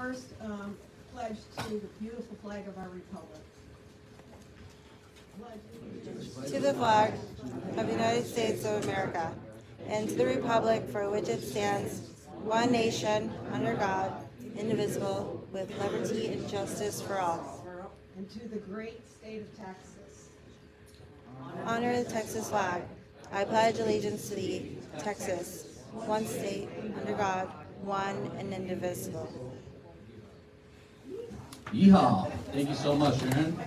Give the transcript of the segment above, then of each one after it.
first pledge to the beautiful flag of our republic. To the flag of the United States of America, and to the republic for which it stands, one nation, under God, indivisible, with liberty and justice for all. And to the great state of Texas. Honor the Texas flag. I pledge allegiance to thee, Texas, one state, under God, one and indivisible. Yeehaw! Thank you so much, Aaron.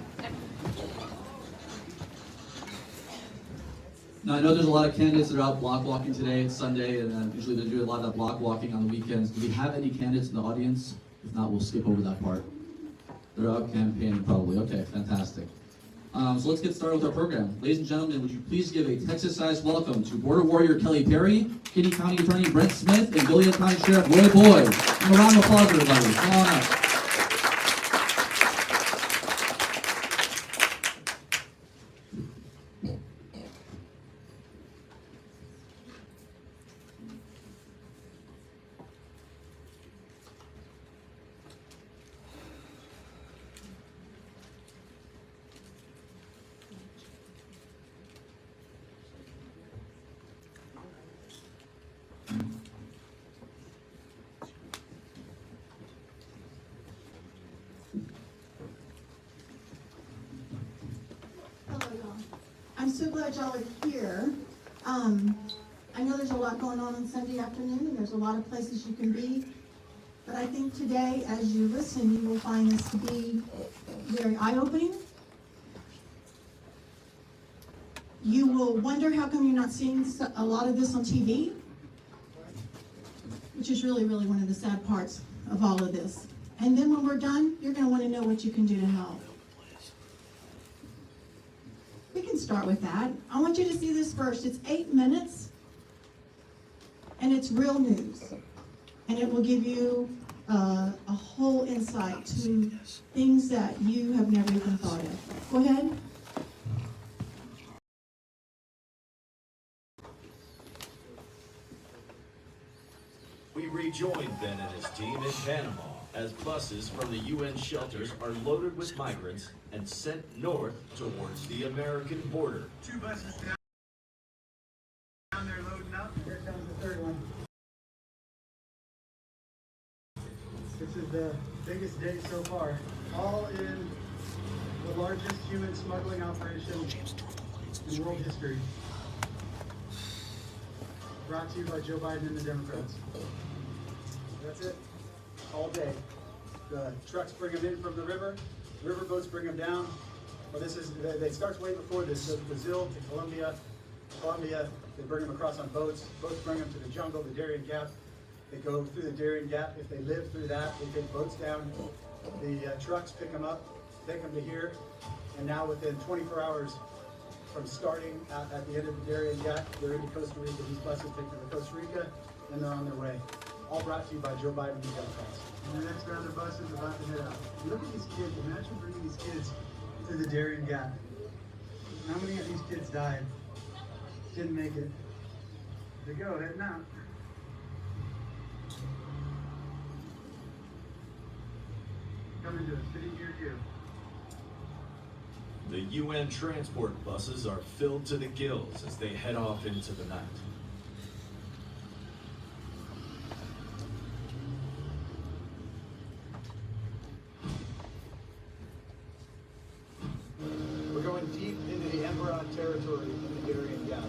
Now, I know there's a lot of candidates that are out block walking today. It's Sunday, and usually they do a lot of that block walking on the weekends. Do we have any candidates in the audience? If not, we'll skip over that part. They're out campaigning probably. Okay, fantastic. So let's get started with our program. Ladies and gentlemen, would you please give a Texas-sized welcome to Border Warrior Kelly Perry, Kinney County Attorney Brent Smith, and Goliad County Sheriff Roy Boyd. And a round of applause, everybody. Come on up. I'm so glad y'all are here. I know there's a lot going on Sunday afternoon, and there's a lot of places you can be. But I think today, as you listen, you will find this to be very eye-opening. You will wonder how come you're not seeing a lot of this on TV, which is really, really one of the sad parts of all of this. And then when we're done, you're going to want to know what you can do to help. We can start with that. I want you to see this first. It's 8 minutes, and it's real news. And it will give you a whole insight to things that you have never even thought of. Go ahead. We rejoined Ben and his team in Panama as buses from the UN shelters are loaded with migrants and sent north towards the American border. 2 buses down there loading up. Here comes the third one. This is the biggest day so far. All in the largest human smuggling operation in world history. Brought to you by Joe Biden and the Democrats. That's it. All day. The trucks bring them in from the river boats bring them down. Well, it starts way before this. Goes Brazil to Colombia, they bring them across on boats. Boats bring them to the jungle, the Darien Gap. They go through the Darien Gap. If they live through that, they take boats down. The trucks pick them up, take them to here, and now within 24 hours from starting at the end of the Darien Gap, they're into Costa Rica. These buses take them to Costa Rica, and they're on their way. All brought to you by Joe Biden and the Democrats. And the next round of buses is about to head out. Look at these kids. Imagine bringing these kids through the Darien Gap. How many of these kids died? Didn't make it. There they go, heading out. Coming to a city near you. The UN transport buses are filled to the gills as they head off into the night. Territory in the Darien Gap,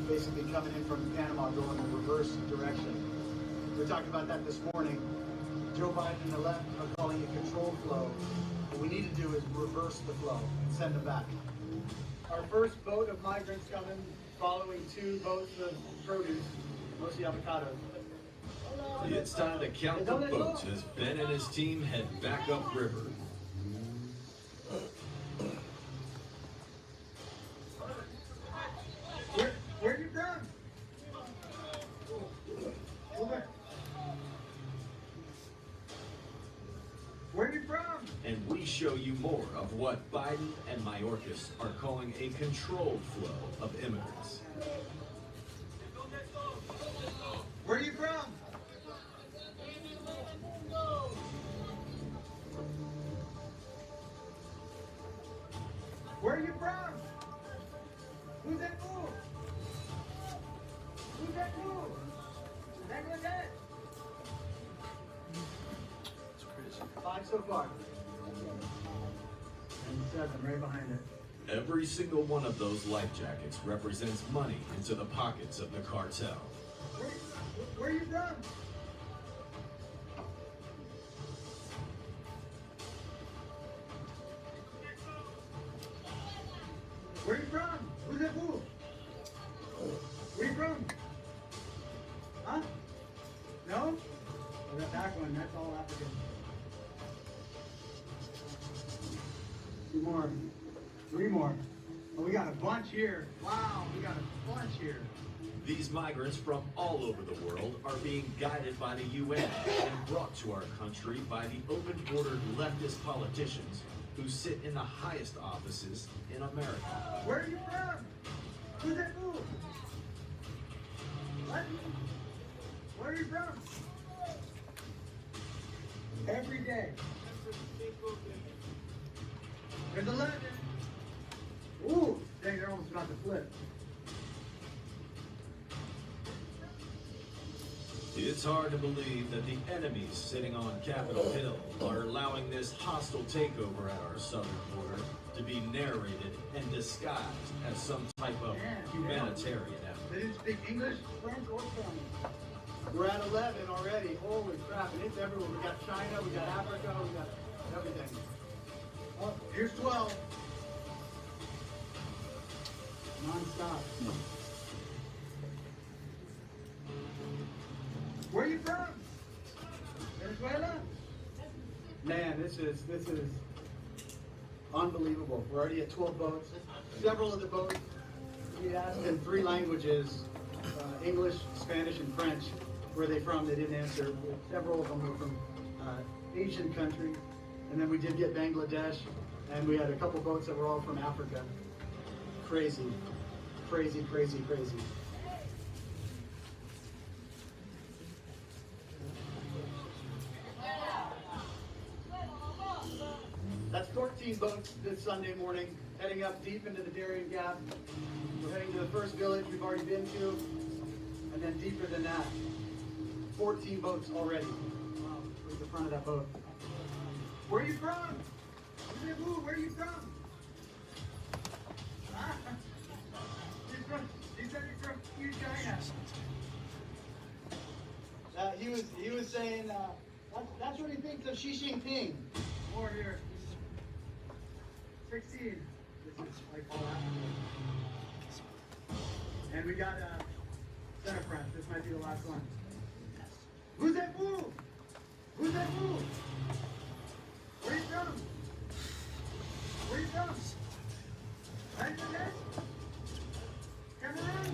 basically coming in from Panama, going in reverse direction. We were talking about that this morning. Joe Biden and the left are calling it controlled flow. What we need to do is reverse the flow and send them back. Our first boat of migrants coming, following 2 boats of produce, mostly avocados. It's time to count the boats as Ben and his team head back upriver. Where are you from? Where are you from? And we show you more of what Biden and Mayorkas are calling a controlled flow of immigrants. Where are you from? Bangladesh. 5 so far. And 7 right behind it. Every single one of those life jackets represents money into the pockets of the cartel. Where are you from? Where are you from? Who's that fool? Where are you from? Huh? No? Oh, that back one, that's all African. 2 more. 3 more. Oh, we got a bunch here. Wow, we got a bunch here. These migrants from all over the world are being guided by the UN and brought to our country by the open-bordered leftist politicians who sit in the highest offices in America. Where are you from? Who's that fool? What? Where are you from? Every day. There's 11. Ooh, dang, they're almost about to flip. It's hard to believe that the enemies sitting on Capitol Hill are allowing this hostile takeover at our southern border to be narrated and disguised as some type of humanitarian effort. They didn't speak English, French, or Spanish. We're at 11 already. Holy crap, and it's everywhere. We got China, we got Africa, we got everything. Oh, here's 12. Non-stop. Where are you from? Venezuela? Man, this is unbelievable. We're already at 12 boats. Several of the boats, we asked in 3 languages, English, Spanish, and French. Where are they from? They didn't answer. Several of them were from Asian countries. And then we did get Bangladesh, and we had a couple boats that were all from Africa. Crazy. Crazy, crazy, crazy. That's 14 boats this Sunday morning, heading up deep into the Darien Gap. We're heading to the first village we've already been to, and then deeper than that. 14 boats already. Wow, where's the front of that boat? Where are you from? Where are you from? Ah, he said he's from China. He was saying, that's what he thinks of Xi Jinping. More here. 16. This is like all Africa. And we got center press. This might be the last one. Who's that fool? Who's that fool? Where are you from? Where are you from? Bangladesh? Cameroon?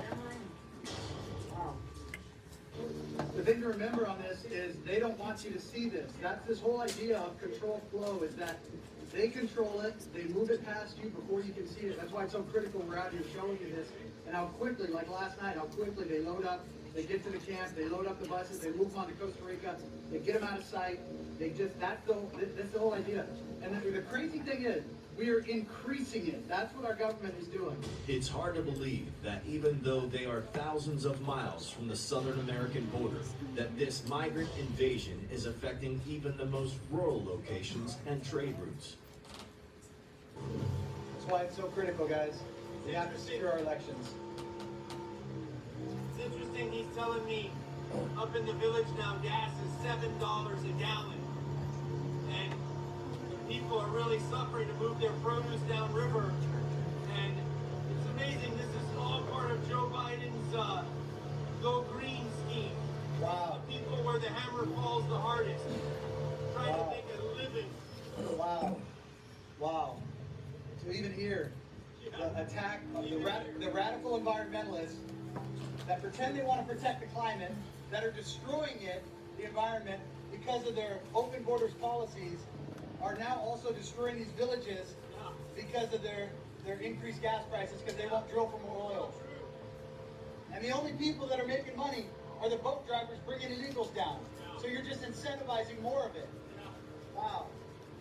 Cameroon. Wow. The thing to remember on this is they don't want you to see this. That's this whole idea of control flow, is that they control it, they move it past you before you can see it. That's why it's so critical we're out here showing you this. And how quickly, like last night, how quickly they load up, they get to the camp, they load up the buses, they move on to Costa Rica, they get them out of sight. That's the whole idea. And the crazy thing is, we are increasing it. That's what our government is doing. It's hard to believe that even though they are thousands of miles from the southern American border, that this migrant invasion is affecting even the most rural locations and trade routes. That's why it's so critical, guys. We have to see our elections. It's interesting, he's telling me up in the village now gas is $7 a gallon. And people are really suffering to move their produce downriver. And it's amazing, this is all part of Joe Biden's Go Green scheme. Wow. The people where the hammer falls the hardest. Trying Wow. to make a living. Wow. Wow. So even here, the attack of the radical environmentalists that pretend they want to protect the climate, that are destroying the environment, because of their open borders policies, are now also destroying these villages because of their increased gas prices, because they won't drill for more oil. And the only people that are making money are the boat drivers bringing illegals down. So you're just incentivizing more of it. Wow.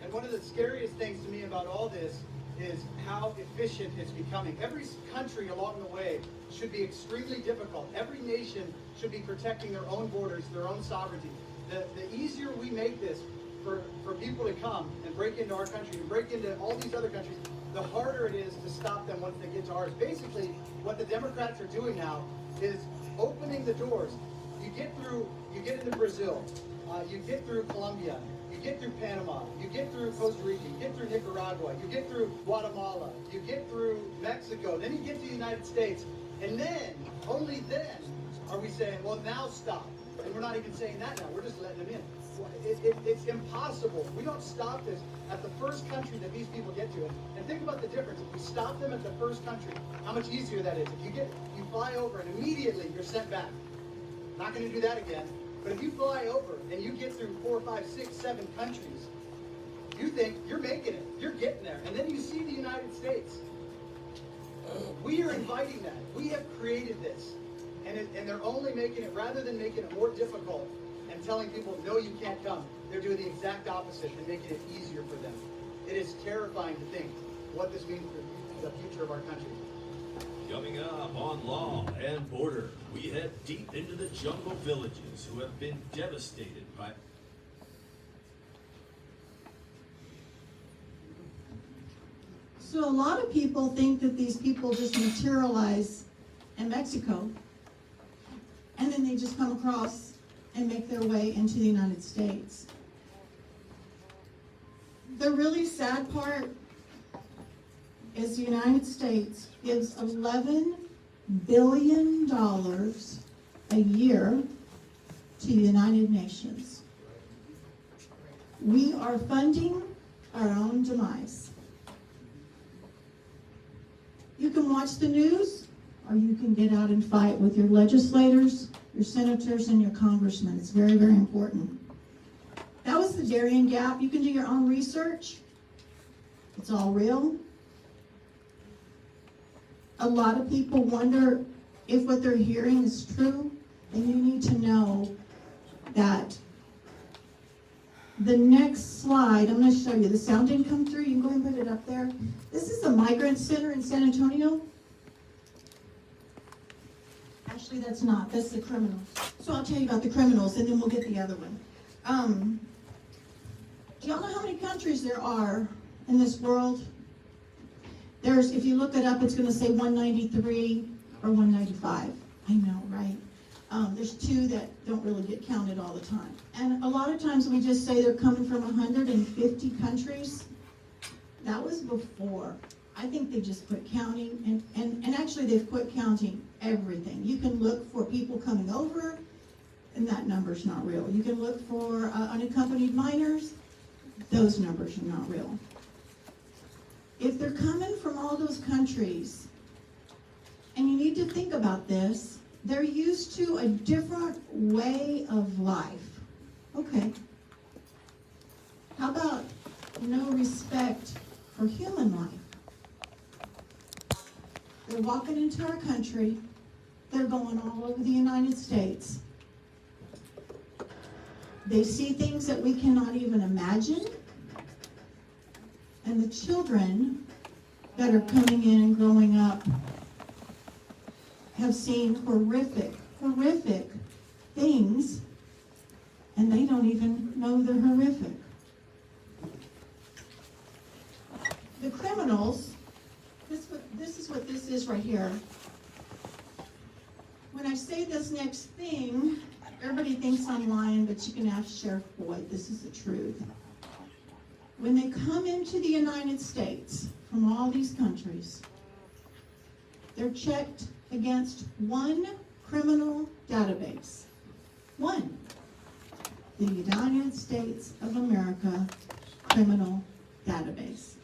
And one of the scariest things to me about all this is how efficient it's becoming. Every country along the way should be extremely difficult. Every nation should be protecting their own borders, their own sovereignty. The easier we make this for people to come and break into our country and break into all these other countries, the harder it is to stop them once they get to ours. Basically, what the Democrats are doing now is opening the doors. You get into Brazil, you get through Colombia, you get through Panama, you get through Costa Rica, you get through Nicaragua, you get through Guatemala, you get through Mexico, then you get to the United States, and then, only then, are we saying, well, now stop. And we're not even saying that now, we're just letting them in. It's impossible. We don't stop this at the first country that these people get to. And think about the difference. If we stop them at the first country, how much easier that is. If you fly over and immediately you're sent back. Not going to do that again. But if you fly over and you get through 4, 5, 6, 7 countries, you think you're making it. You're getting there. And then you see the United States. We are inviting that. We have created this. And they're only making it, rather than making it more difficult and telling people, no, you can't come, they're doing the exact opposite and making it easier for them. It is terrifying to think what this means for the future of our country. Coming up on Law and Border, we head deep into the jungle villages who have been devastated by... So a lot of people think that these people just materialize in Mexico, and then they just come across and make their way into the United States. The really sad part is the United States gives $11 billion a year to the United Nations. We are funding our own demise. You can watch the news, or you can get out and fight with your legislators, your senators, and your congressmen. It's very, very important. That was the Darien Gap. You can do your own research. It's all real. A lot of people wonder if what they're hearing is true, and you need to know that the next slide, I'm going to show you. The sound didn't come through. You can go ahead and put it up there. This is a migrant center in San Antonio. Actually, that's not. That's the criminals. So I'll tell you about the criminals, and then we'll get the other one. Do y'all know how many countries there are in this world? There's, if you look it up, it's going to say 193 or 195. I know, right? There's 2 that don't really get counted all the time. And a lot of times we just say they're coming from 150 countries. That was before. I think they just quit counting, and actually they've quit counting everything. You can look for people coming over, and that number's not real. You can look for unaccompanied minors, those numbers are not real. If they're coming from all those countries, and you need to think about this, they're used to a different way of life. Okay. How about no respect for human life? They're walking into our country. They're going all over the United States. They see things that we cannot even imagine. And the children that are coming in and growing up have seen horrific things, and they don't even know they're horrific. The criminals, this is what this is right here. When I say this next thing, everybody thinks I'm lying, but you can ask Sheriff Boyd. This is the truth. When they come into the United States from all these countries, they're checked against one criminal database. One. The United States of America criminal database.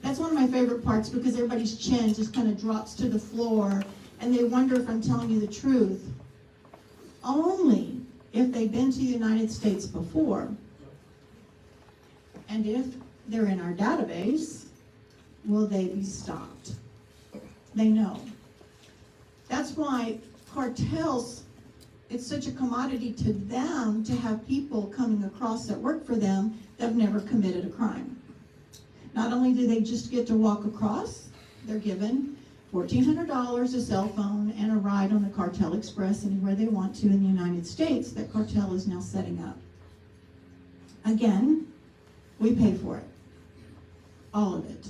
That's one of my favorite parts, because everybody's chin just kind of drops to the floor and they wonder if I'm telling you the truth. Only if they've been to the United States before. And if they're in our database, will they be stopped? They know. That's why cartels, it's such a commodity to them to have people coming across that work for them that have never committed a crime. Not only do they just get to walk across, they're given $1,400, a cell phone, and a ride on the Cartel Express anywhere they want to in the United States that Cartel is now setting up. Again, we pay for it. All of it.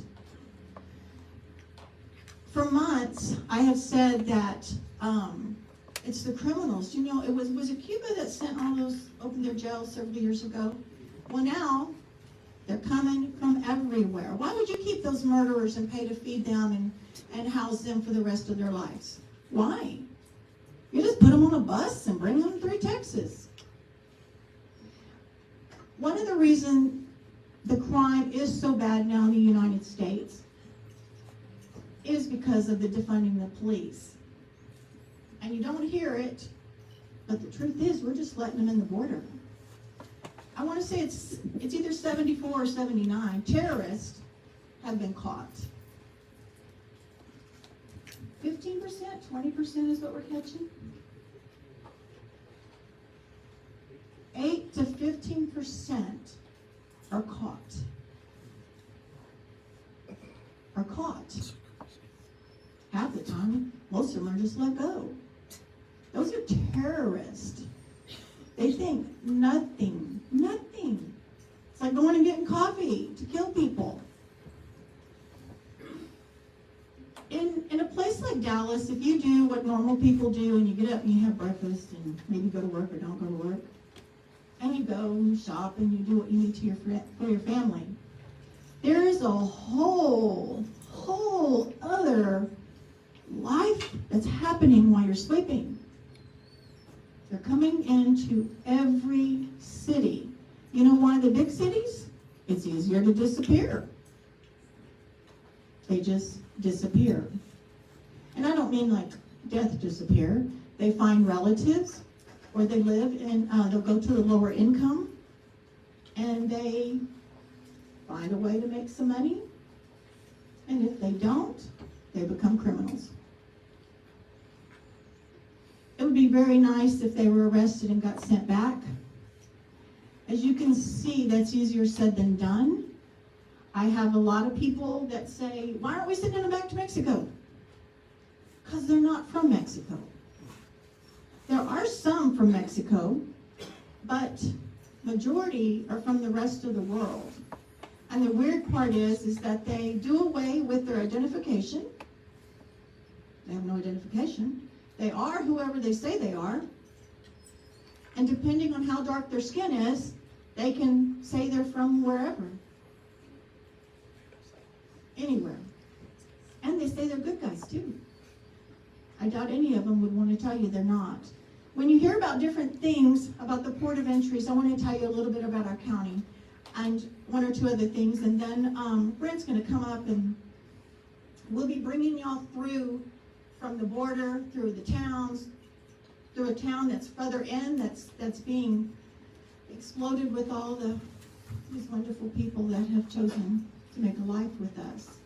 For months, I have said that it's the criminals. You know, was it Cuba that sent all those, opened their jails several years ago? Well, now they're coming from everywhere. Why would you keep those murderers and pay to feed them and house them for the rest of their lives? Why? You just put them on a bus and bring them through Texas. One of the reasons the crime is so bad now in the United States is because of the defunding the police. And you don't hear it, but the truth is we're just letting them in the border. I want to say it's either 74 or 79 terrorists have been caught. 15%, 20% is what we're catching. 8 to 15% are caught. Are caught. Half the time, most of them are just let go. Those are terrorists. They think nothing. It's like going and getting coffee to kill people. In a place like Dallas, if you do what normal people do and you get up and you have breakfast and maybe go to work or don't go to work, and you go and you shop and you do what you need to for your family, there is a whole other life that's happening while you're sleeping. They're coming into every city. You know why the big cities? It's easier to disappear. They just disappear. And I don't mean like death disappear. They find relatives where they live and they'll go to a lower income and they find a way to make some money. And if they don't, they become criminals. It would be very nice if they were arrested and got sent back. As you can see, that's easier said than done. I have a lot of people that say, why aren't we sending them back to Mexico? Because they're not from Mexico. There are some from Mexico, but majority are from the rest of the world. And the weird part is that they do away with their identification. They have no identification. They are whoever they say they are. And depending on how dark their skin is, they can say they're from wherever. Anywhere. And they say they're good guys too. I doubt any of them would want to tell you they're not. When you hear about different things about the port of entries, I want to tell you a little bit about our county and one or two other things. And then Brent's going to come up and we'll be bringing y'all through from the border, through the towns, through a town that's further in, that's being exploded with all these wonderful people that have chosen to make a life with us.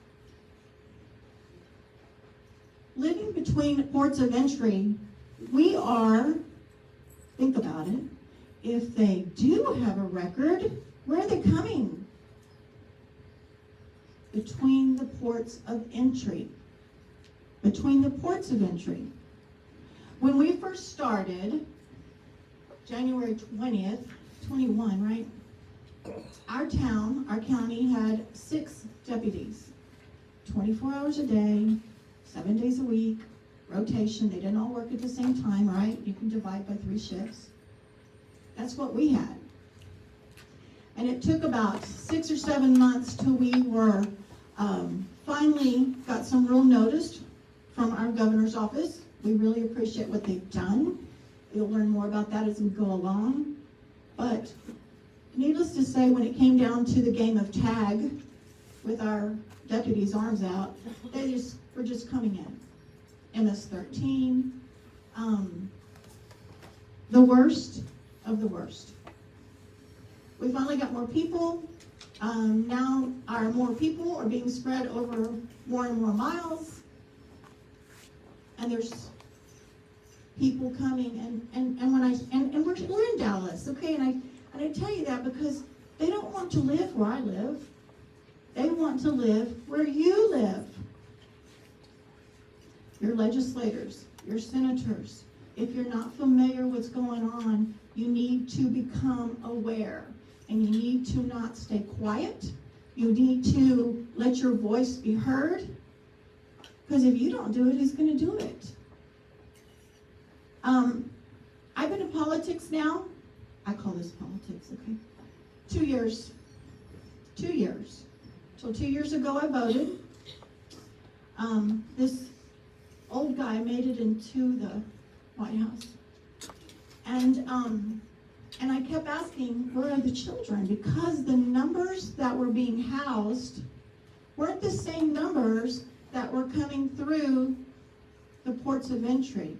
Living between ports of entry, we are, think about it, if they do have a record, where are they coming? Between the ports of entry. Between the ports of entry. When we first started, January 20th, 21, right? Our county had 6 deputies, 24 hours a day, 7 days a week, rotation. They didn't all work at the same time, right? You can divide by 3 shifts. That's what we had. And it took about 6 or 7 months till we were finally got some real notice from our governor's office. We really appreciate what they've done. You'll learn more about that as we go along. But needless to say, when it came down to the game of tag with our deputies' arms out, they were just coming in. MS-13, the worst of the worst. We finally got more people. Now our more people are being spread over more and more miles. And there's people coming, and we're in Dallas, okay? And I tell you that because they don't want to live where I live. They want to live where you live. Your legislators, your senators, if you're not familiar with what's going on, you need to become aware. And you need to not stay quiet. You need to let your voice be heard. Because if you don't do it, who's going to do it? I've been in politics now. I call this politics, okay? 2 years. 2 years. So 2 years ago I voted. This old guy made it into the White House. And I kept asking, where are the children? Because the numbers that were being housed weren't the same numbers that were coming through the ports of entry.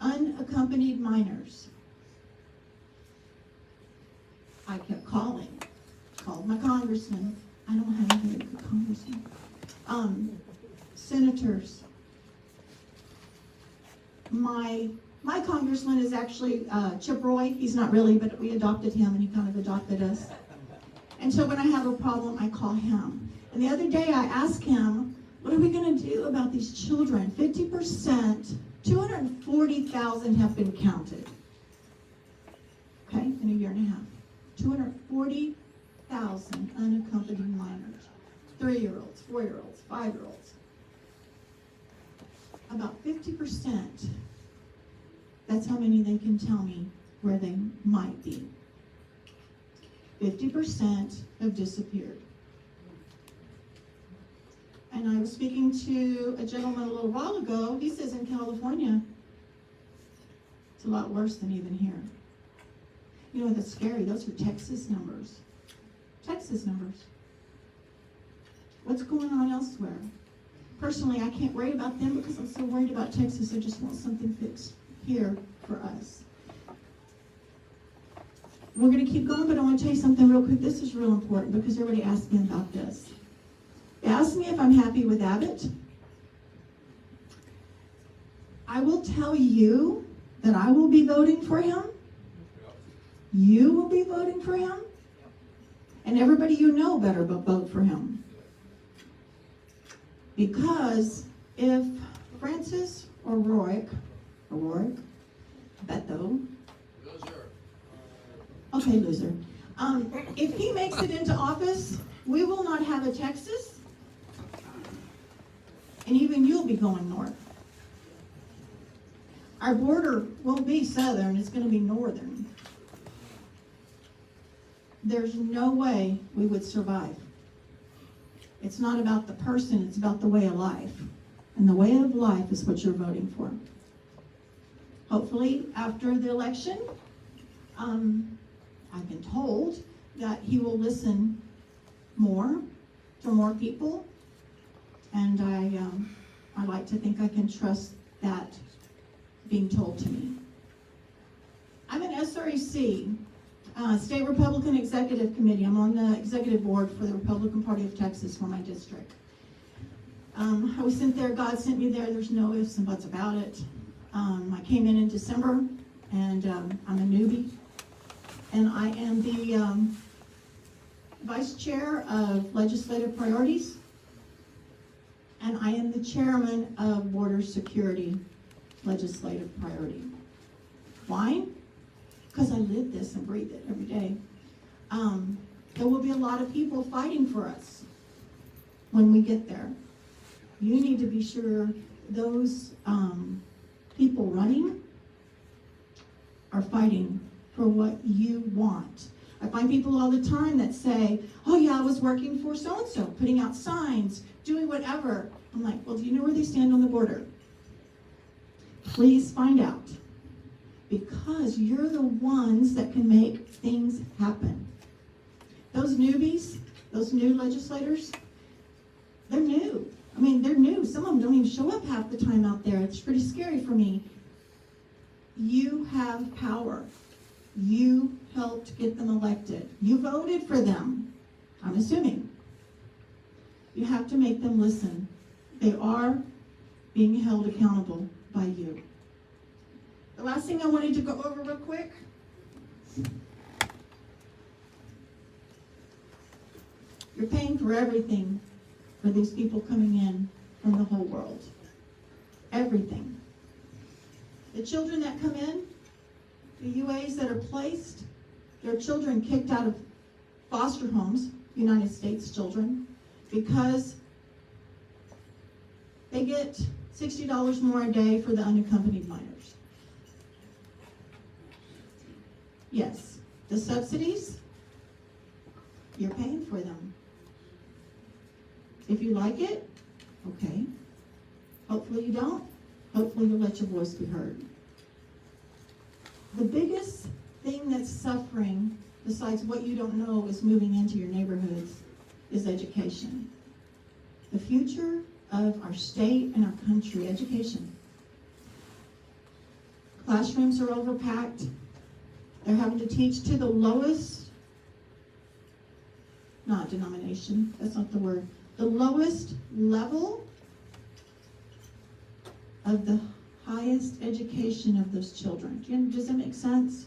Unaccompanied minors. I kept calling. Called my congressman. I don't have a very good congressman. Senators. My congressman is actually Chip Roy. He's not really, but we adopted him and he kind of adopted us. And so when I have a problem, I call him. And the other day I asked him, what are we going to do about these children? 50%, 240,000 have been counted. Okay, in a year and a half. 240,000 unaccompanied minors. 3-year-olds, 4-year-olds, 5-year-olds. About 50%, that's how many they can tell me where they might be. 50% have disappeared. And I was speaking to a gentleman a little while ago. He says in California, it's a lot worse than even here. You know, that's scary. Those are Texas numbers. Texas numbers. What's going on elsewhere? Personally, I can't worry about them because I'm so worried about Texas. I just want something fixed here for us. We're going to keep going, but I want to tell you something real quick. This is real important because everybody asked me about this. They asked me if I'm happy with Abbott. I will tell you that I will be voting for him. You will be voting for him. And everybody you know better but vote for him. Because if Francis or Beto, okay, loser. If he makes it into office, we will not have a Texas. And even you'll be going north. Our border won't be southern, it's going to be northern. There's no way we would survive. It's not about the person, it's about the way of life. And the way of life is what you're voting for. Hopefully, after the election, I've been told that he will listen more to more people. And I like to think I can trust that being told to me. I'm an SREC, State Republican Executive Committee. I'm on the executive board for the Republican Party of Texas for my district. I was sent there, God sent me there, there's no ifs and buts about it. I came in December, and I'm a newbie. And I am the Vice Chair of Legislative Priorities. And I am the chairman of Border Security Legislative Priority. Why? Because I live this and breathe it every day. There will be a lot of people fighting for us when we get there. You need to be sure those people running are fighting for what you want. I find people all the time that say, oh yeah, I was working for so-and-so, putting out signs, doing whatever. I'm like, well, do you know where they stand on the border? Please find out. Because you're the ones that can make things happen. Those newbies, those new legislators, they're new. I mean, they're new. Some of them don't even show up half the time out there. It's pretty scary for me. You have power. You helped get them elected. You voted for them, I'm assuming. You have to make them listen. They are being held accountable by you. The last thing I wanted to go over real quick. You're paying for everything for these people coming in from the whole world. Everything. The children that come in, the UAs that are placed, their children kicked out of foster homes, United States children, because they get $60 more a day for the unaccompanied minors. Yes, the subsidies, you're paying for them. If you like it, okay. Hopefully you don't. Hopefully you'll let your voice be heard. The biggest thing that's suffering, besides what you don't know is moving into your neighborhoods, is education. The future of our state and our country, education. Classrooms are overpacked. They're having to teach to the lowest, not denomination, that's not the word, the lowest level of the highest education of those children. Does that make sense?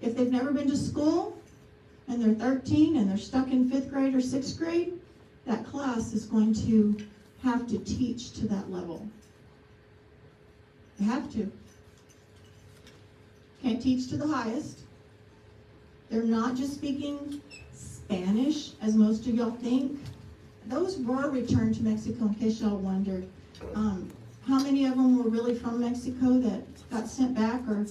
If they've never been to school and they're 13 and they're stuck in 5th grade or 6th grade, that class is going to have to teach to that level. They have to. Can't teach to the highest. They're not just speaking Spanish, as most of y'all think. Those were returned to Mexico, in case y'all wondered. How many of them were really from Mexico that got sent back or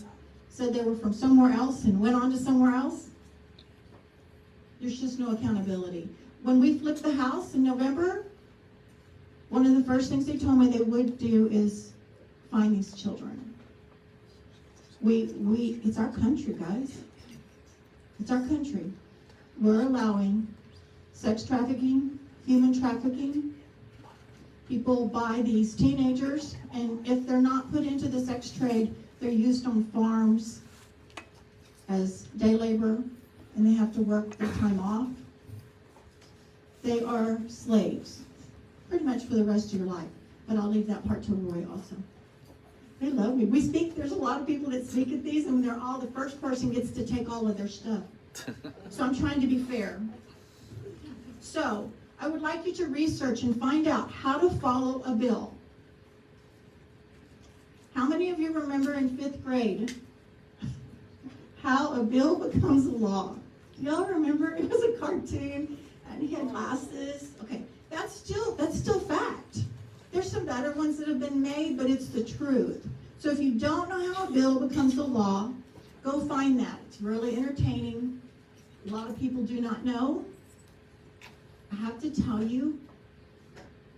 said they were from somewhere else and went on to somewhere else? There's just no accountability. When we flipped the house in November, one of the first things they told me they would do is find these children. It's our country, guys. It's our country. We're allowing sex trafficking, human trafficking. People buy these teenagers, and if they're not put into the sex trade, they're used on farms as day labor, and they have to work their time off. They are slaves, pretty much for the rest of your life. But I'll leave that part to Roy also. They love me. There's a lot of people that speak at these, and they're all, the first person gets to take all of their stuff. So I'm trying to be fair. So I would like you to research and find out how to follow a bill. How many of you remember in 5th grade how a bill becomes a law? Do y'all remember? It was a cartoon and he had glasses. Okay, that's still fact. There's some better ones that have been made, but it's the truth. So if you don't know how a bill becomes a law, go find that. It's really entertaining. A lot of people do not know. I have to tell you,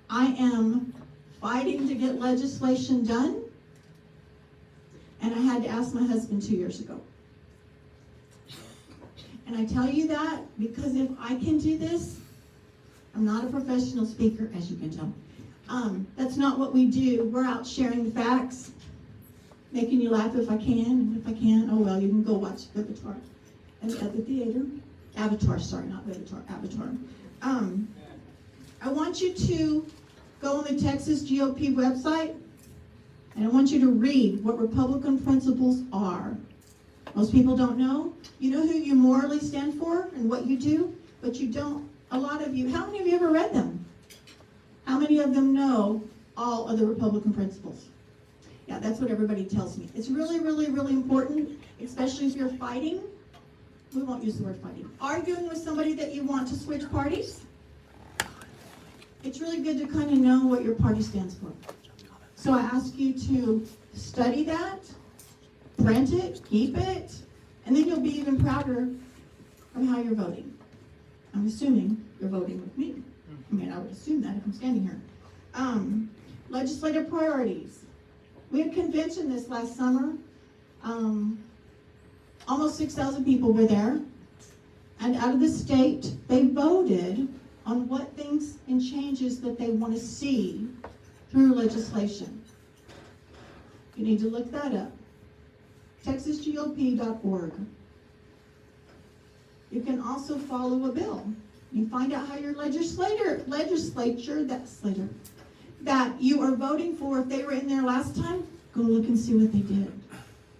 I am fighting to get legislation done, and I had to ask my husband 2 years ago. And I tell you that because if I can do this, I'm not a professional speaker, as you can tell. That's not what we do. We're out sharing the facts, making you laugh if I can, and if I can't, oh well, you can go watch Avatar at the theater. Avatar, sorry, not Avatar, Avatar. I want you to go on the Texas GOP website, and I want you to read what Republican principles are. Most people don't know. You know who you morally stand for and what you do, but you don't. A lot of you, how many of you ever read them? How many of them know all of the Republican principles? Yeah, that's what everybody tells me. It's really, really, really important, especially if you're fighting. We won't use the word fighting. Arguing with somebody that you want to switch parties. It's really good to kind of know what your party stands for. So I ask you to study that, print it, keep it, and then you'll be even prouder of how you're voting. I'm assuming you're voting with me. I mean, I would assume that if I'm standing here. Legislative priorities. We had a convention this last summer. Almost 6,000 people were there. And out of the state, they voted on what things and changes that they want to see through legislation. You need to look that up. TexasGOP.org. You can also follow a bill. You find out how your legislature that you are voting for, if they were in there last time, go look and see what they did.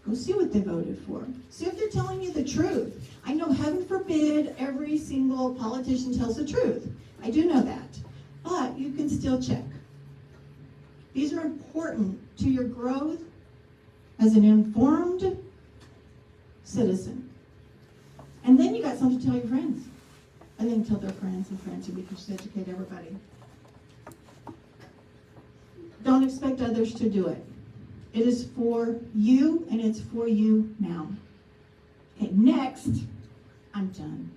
Go see what they voted for. See if they're telling you the truth. I know, heaven forbid, every single politician tells the truth. I do know that. But you can still check. These are important to your growth as an informed citizen. And then you got something to tell your friends. And then tell their friends and friends, and we can just educate everybody. Don't expect others to do it. It is for you, and it's for you now. Okay, next, I'm done.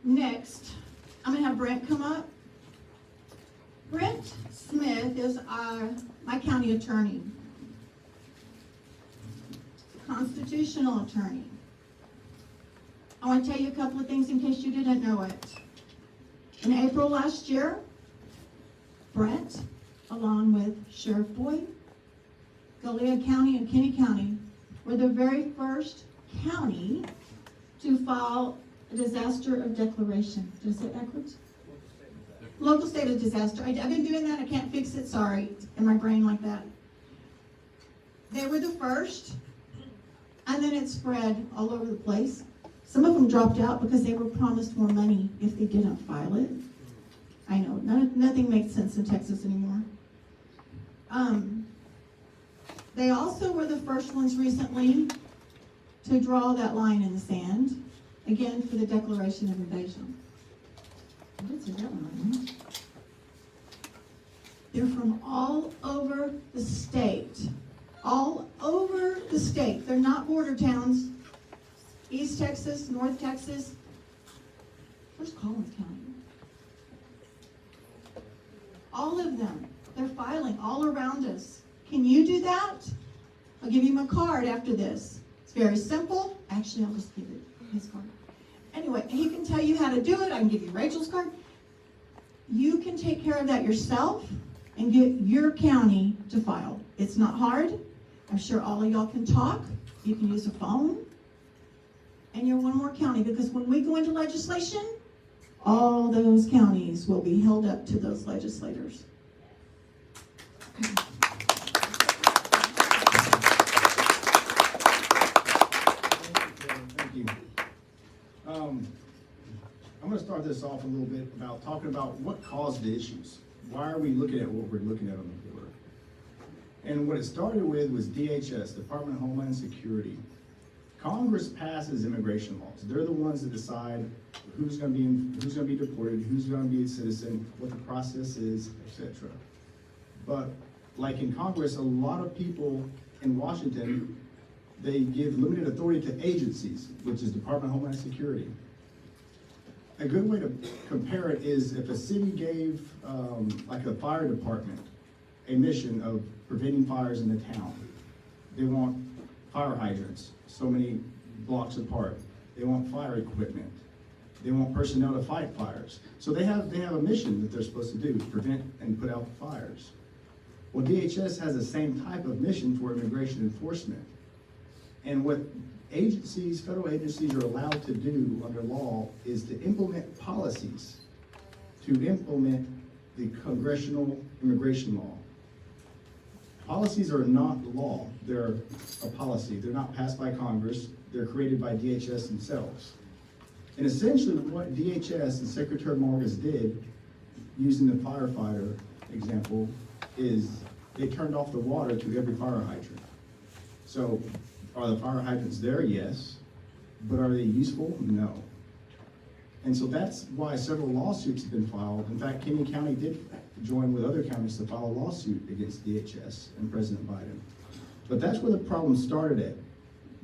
Next, I'm gonna have Brent come up. Brent Smith is my county attorney, constitutional attorney. I want to tell you a couple of things in case you didn't know it. In April last year, Brent, along with Sheriff Boyd, Goliad County, and Kinney County, were the very first county to file a disaster of declaration. Did I say it backwards? Local state of disaster. I've been doing that. I can't fix it. Sorry. In my brain like that. They were the first, and then it spread all over the place. Some of them dropped out because they were promised more money if they didn't file it. I know, nothing makes sense in Texas anymore. They also were the first ones recently to draw that line in the sand, again for the Declaration of Invasion. I did say that one right, huh? They're from all over the state. All over the state. They're not border towns. East Texas, North Texas. Where's Collins County? All of them. They're filing all around us. Can you do that? I'll give you my card after this. It's very simple. Actually, I'll just give it his card. Anyway, he can tell you how to do it. I can give you Rachel's card. You can take care of that yourself and get your county to file. It's not hard. I'm sure all of y'all can talk. You can use a phone. And you're one more county, because when we go into legislation, all those counties will be held up to those legislators. Okay. Thank you. I'm going to start this off a little bit about talking about what caused the issues. Why are we looking at what we're looking at on the border? And what it started with was DHS, Department of Homeland Security. Congress passes immigration laws. They're the ones that decide who's going to be deported, who's going to be a citizen, what the process is, etc. But like in Congress, a lot of people in Washington, they give limited authority to agencies, which is Department of Homeland Security. A good way to compare it is if a city gave, like a fire department, a mission of preventing fires in the town. They want fire hydrants so many blocks apart. They want fire equipment. They want personnel to fight fires. So they have a mission that they're supposed to do, prevent and put out the fires. Well, DHS has the same type of mission for immigration enforcement. And what agencies, federal agencies, are allowed to do under law is to implement policies, to implement the congressional immigration law. Policies are not law, they're a policy. They're not passed by Congress, they're created by DHS themselves. And essentially what DHS and Secretary Morgan did, using the firefighter example, is they turned off the water to every fire hydrant. So are the fire hydrants there? Yes. But are they useful? No. And so that's why several lawsuits have been filed. In fact, Kinney County did join with other counties to file a lawsuit against DHS and President Biden. But that's where the problem started at.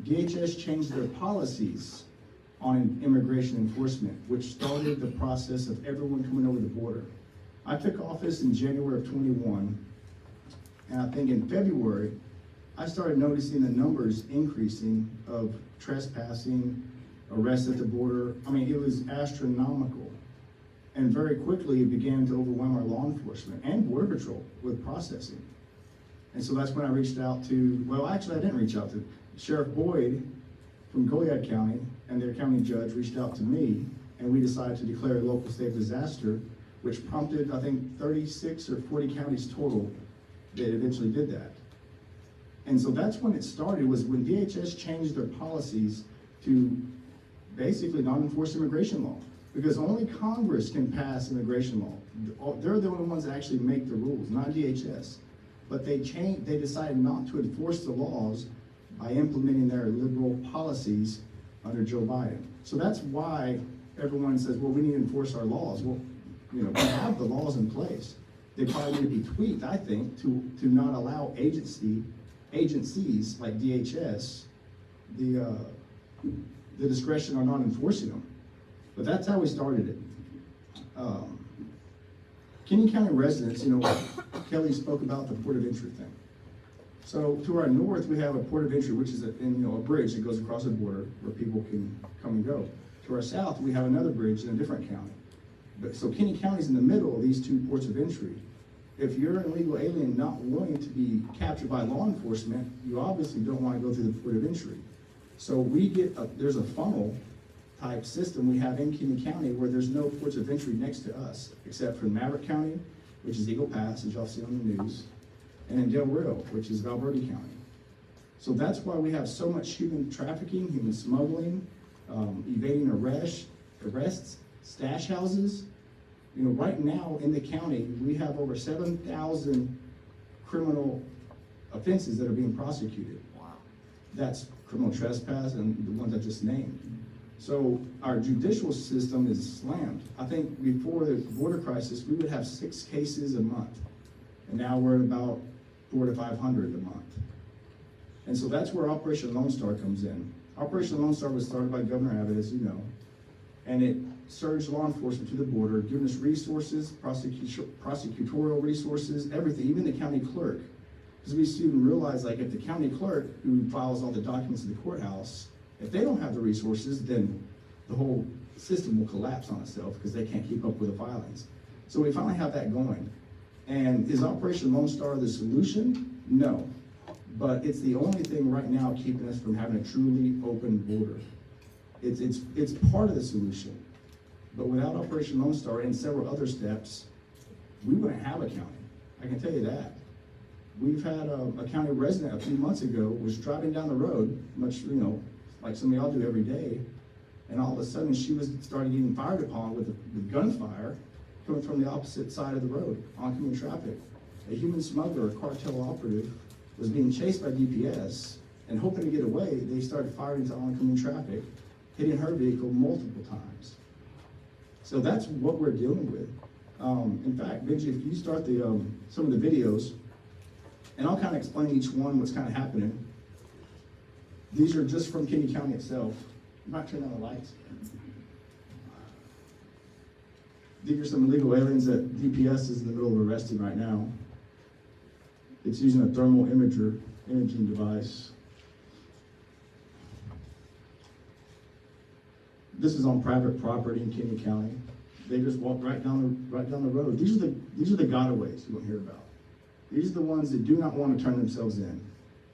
DHS changed their policies on immigration enforcement, which started the process of everyone coming over the border. I took office in January of 21, and I think in February, I started noticing the numbers increasing of trespassing, arrests at the border. I mean, it was astronomical. And very quickly, it began to overwhelm our law enforcement and Border Patrol with processing. And so that's when I reached out to, well, actually I didn't reach out to, Sheriff Boyd from Goliad County and their county judge reached out to me, and we decided to declare a local state of disaster, which prompted, I think, 36 or 40 counties total that eventually did that. And so that's when it started, was when DHS changed their policies to basically not enforce immigration law. Because only Congress can pass immigration law. They're the only ones that actually make the rules, not DHS. But they decided not to enforce the laws by implementing their liberal policies under Joe Biden. So that's why everyone says, well, we need to enforce our laws. Well, we have the laws in place. They probably need to be tweaked, I think, to not allow agencies like DHS the discretion on not enforcing them. But that's how we started it. Kenny County residents, Kelly spoke about the port of entry thing. So to our north, we have a port of entry, which is a bridge that goes across the border where people can come and go. To our south, we have another bridge in a different county. So Kenny County's in the middle of these two ports of entry. If you're an illegal alien not willing to be captured by law enforcement, you obviously don't want to go through the port of entry. So there's a funnel type system we have in Kenny County where there's no ports of entry next to us, except for Maverick County, which is Eagle Pass, as y'all see on the news, and in Del Rio, which is Valverde County. So that's why we have so much human trafficking, human smuggling, evading arrests, stash houses. Right now in the county, we have over 7,000 criminal offenses that are being prosecuted. Wow. That's criminal trespass and the ones I just named. So our judicial system is slammed. I think before the border crisis, we would have 6 cases a month. And now we're at about 400 to 500 a month. And so that's where Operation Lone Star comes in. Operation Lone Star was started by Governor Abbott, as you know, and it surged law enforcement to the border, giving us resources, prosecutorial resources, everything, even the county clerk. Because we soon realized, like, if the county clerk who files all the documents in the courthouse, if they don't have the resources, then the whole system will collapse on itself because they can't keep up with the filings. So we finally have that going. And is Operation Lone Star the solution? No. But it's the only thing right now keeping us from having a truly open border. It's part of the solution. But without Operation Lone Star and several other steps, we wouldn't have a county. I can tell you that. We've had a county resident a few months ago was driving down the road, much, like some of y'all do every day, and all of a sudden she started getting fired upon with gunfire coming from the opposite side of the road, oncoming traffic. A human smuggler, a cartel operative, was being chased by DPS, and hoping to get away, they started firing into oncoming traffic, hitting her vehicle multiple times. So that's what we're dealing with. In fact, Benji, if you start some of the videos, and I'll kind of explain each one what's kind of happening. These are just from Kenny County itself. You might turn on the lights. These are some illegal aliens that DPS is in the middle of arresting right now. It's using a thermal imaging device. This is on private property in Kenny County. They just walk right down the road. These are the gotaways you won't hear about. These are the ones that do not want to turn themselves in.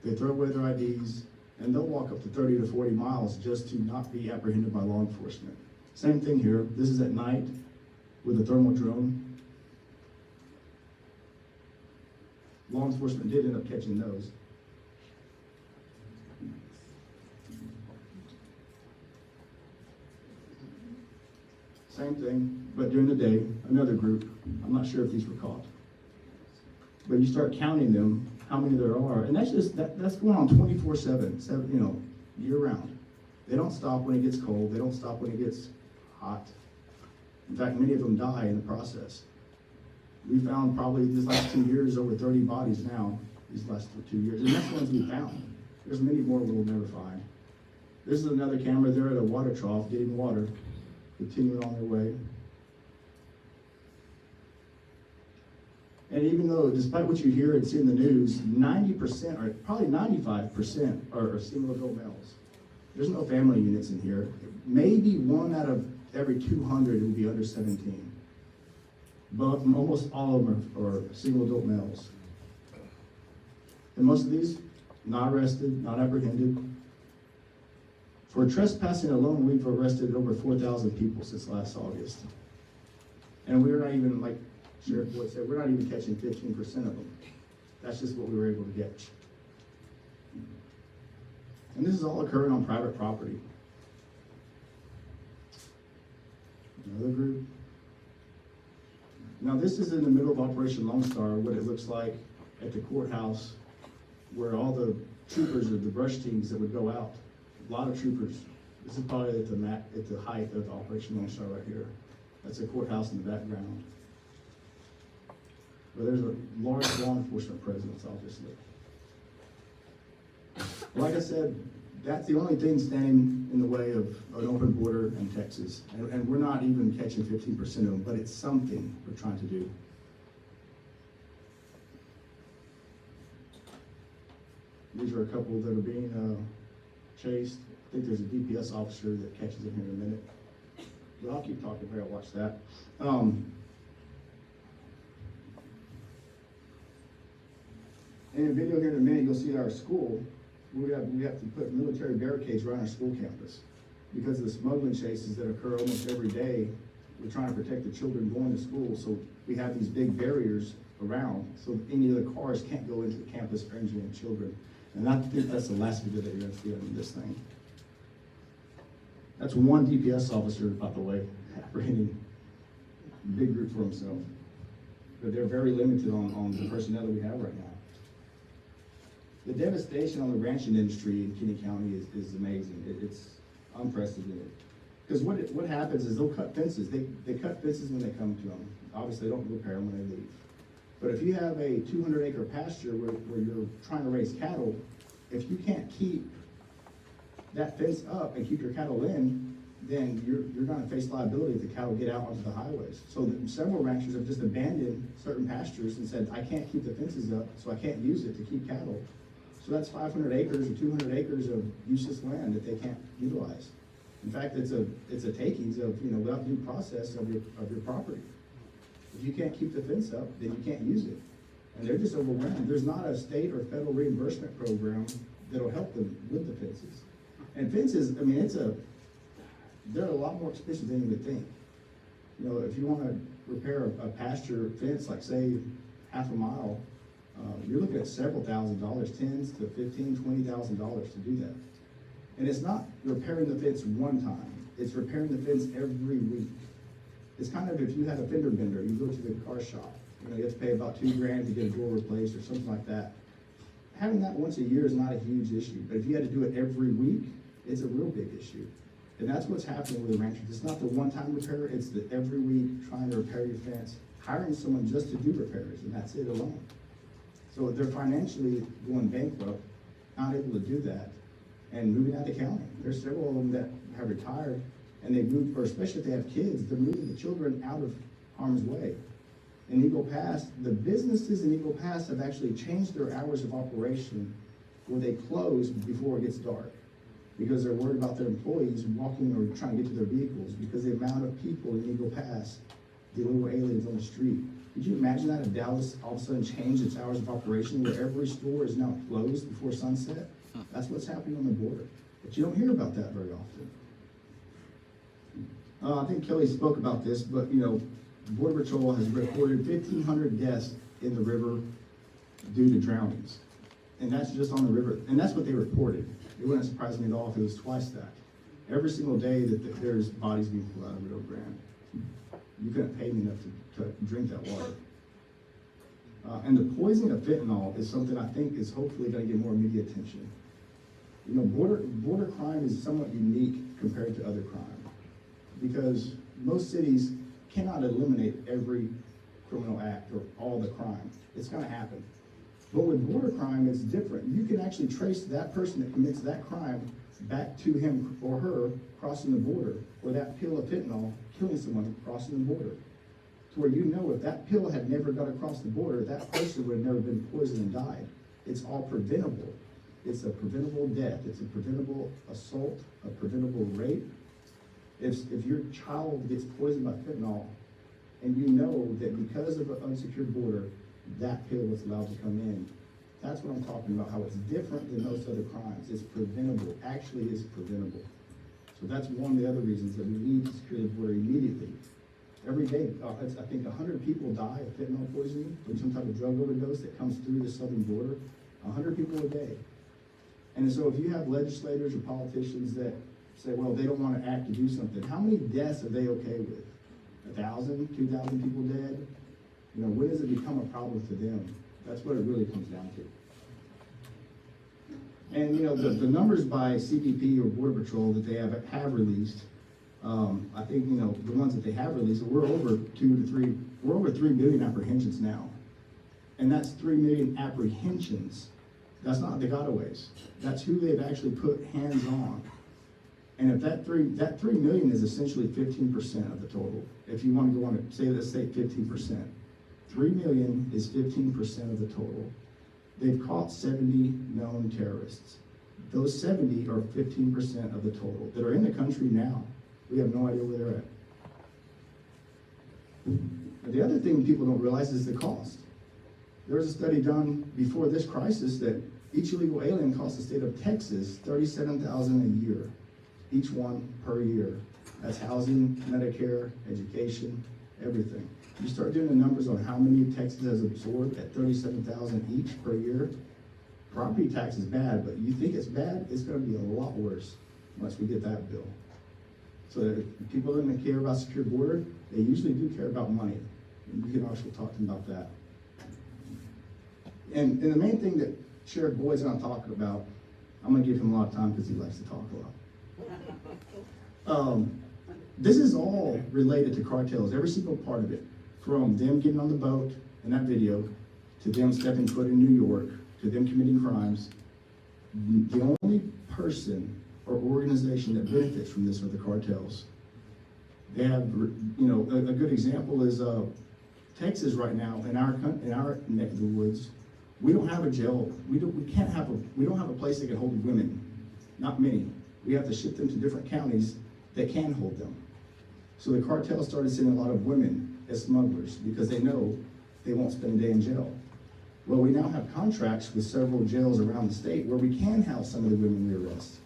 They throw away their IDs, and they'll walk up to 30 to 40 miles just to not be apprehended by law enforcement. Same thing here. This is at night with a thermal drone. Law enforcement did end up catching those. Same thing, but during the day, another group. I'm not sure if these were caught. But you start counting them, how many there are, and that's going on 24/7, year round. They don't stop when it gets cold. They don't stop when it gets hot. In fact, many of them die in the process. We found probably these last 2 years over 30 bodies now, these last 2 years, and that's the ones we found. There's many more we'll never find. This is another camera. They're at a water trough getting water, continuing on their way. And even though, despite what you hear and see in the news, 90% or probably 95% are single adult males. There's no family units in here. Maybe 1 out of every 200 will be under 17. But almost all of them are single adult males. And most of these, not arrested, not apprehended. For trespassing alone, we've arrested over 4,000 people since last August. And we're not even, like Sheriff Boyd said, we're not even catching 15% of them. That's just what we were able to catch. And this is all occurring on private property. Another group. Now this is in the middle of Operation Lone Star, what it looks like at the courthouse, where all the troopers of the brush teams that would go out, a lot of troopers. This is probably at the height of Operation Lone Star right here. That's a courthouse in the background. But there's a large law enforcement presence, obviously. Like I said, that's the only thing standing in the way of an open border in Texas. And we're not even catching 15% of them, but it's something we're trying to do. These are a couple that are being chased. I think there's a DPS officer that catches them here in a minute. But I'll keep talking here, I'll watch that. In a video here in a minute, you'll see our school. We have to put military barricades around our school campus because of the smuggling chases that occur almost every day. We're trying to protect the children going to school, so we have these big barriers around so any of the cars can't go into the campus for injuring children. And I think that's the last video that you're going to see on this thing. That's one DPS officer, by the way, apprehending a big group for himself. But they're very limited on the personnel that we have right now. The devastation on the ranching industry in Kenny County is amazing. It's unprecedented. Because what happens is they'll cut fences. They cut fences when they come to them. Obviously, they don't repair them when they leave. But if you have a 200-acre pasture where you're trying to raise cattle, if you can't keep that fence up and keep your cattle in, then you're going to face liability if the cattle get out onto the highways. So several ranchers have just abandoned certain pastures and said, I can't keep the fences up, so I can't use it to keep cattle. So that's 500 acres or 200 acres of useless land that they can't utilize. In fact, it's a takings of, without due process of your property. If you can't keep the fence up, then you can't use it. And they're just overwhelmed. There's not a state or federal reimbursement program that'll help them with the fences. And fences, I mean, they're a lot more expensive than you would think. If you want to repair a pasture fence, like say half a mile, you're looking at several $1,000s, tens to $15,000, $20,000 to do that. And it's not repairing the fence one time, it's repairing the fence every week. It's kind of if you had a fender bender, you go to the car shop, you have to pay about $2,000 to get a door replaced or something like that. Having that once a year is not a huge issue, but if you had to do it every week, it's a real big issue. And that's what's happening with the ranchers. It's not the one-time repair, it's the every week trying to repair your fence, hiring someone just to do repairs, and that's it alone. So they're financially going bankrupt, not able to do that, and moving out of the county. There's several of them that have retired, and they move, or especially if they have kids, they're moving the children out of harm's way. In Eagle Pass, the businesses in Eagle Pass have actually changed their hours of operation where they close before it gets dark because they're worried about their employees walking or trying to get to their vehicles because the amount of people in Eagle Pass dealing with aliens on the street. Could you imagine that if Dallas all of a sudden changed its hours of operation where every store is now closed before sunset? That's what's happening on the border. But you don't hear about that very often. I think Kelly spoke about this, but Border Patrol has reported 1,500 deaths in the river due to drownings. And that's just on the river. And that's what they reported. It wouldn't surprise me at all if it was twice that. Every single day that there's bodies being pulled out of Rio Grande. You couldn't pay me enough to drink that water. And the poisoning of fentanyl is something I think is hopefully going to get more media attention. Border crime is somewhat unique compared to other crime because most cities cannot eliminate every criminal act or all the crime. It's going to happen. But with border crime, it's different. You can actually trace that person that commits that crime back to him or her crossing the border, or that pill of fentanyl killing someone crossing the border. To where if that pill had never got across the border, that person would have never been poisoned and died. It's all preventable. It's a preventable death. It's a preventable assault, a preventable rape. If your child gets poisoned by fentanyl, and that because of an unsecured border, that pill was allowed to come in, that's what I'm talking about, how it's different than most other crimes. It's preventable. Actually, it's preventable. So that's one of the other reasons that we need to secure the border immediately. Every day, I think 100 people die of fentanyl poisoning from some type of drug overdose that comes through the southern border. 100 people a day. And so if you have legislators or politicians that say, well, they don't want to act to do something, how many deaths are they okay with? 1,000, 2,000 people dead, you know, when does it become a problem to them? That's what it really comes down to. And you know, the numbers by CBP or Border Patrol that they have released, I think, you know, the ones that they have released, we're over 3 million apprehensions now. And that's 3 million apprehensions. That's not the gotaways. That's who they've actually put hands on. And if that 3 million is essentially 15% of the total. If you want to go on and say, let's say 15%. 3 million is 15% of the total. They've caught 70 known terrorists. Those 70 are 15% of the total that are in the country now. We have no idea where they're at. The other thing people don't realize is the cost. There was a study done before this crisis that each illegal alien costs the state of Texas $37,000 a year, each one per year. That's housing, Medicare, education, everything. You start doing the numbers on how many Texas has absorbed at $37,000 each per year. Property tax is bad, but you think it's bad, it's going to be a lot worse once we get that bill. So if people don't care about secure border, they usually do care about money. And you can also talk to them about that. And the main thing that Sheriff Boyd's going to talk about, I'm going to give him a lot of time because he likes to talk a lot. This is all related to cartels, every single part of it. From them getting on the boat in that video, to them stepping foot in New York, to them committing crimes. The only person or organization that benefits from this are the cartels. They have, you know, a good example is Texas right now, in our neck of the woods. We don't have a jail. We don't have a place that can hold women. Not many. We have to ship them to different counties that can hold them. So the cartel started sending a lot of women as smugglers because they know they won't spend a day in jail. Well, we now have contracts with several jails around the state where we can house some of the women we arrest.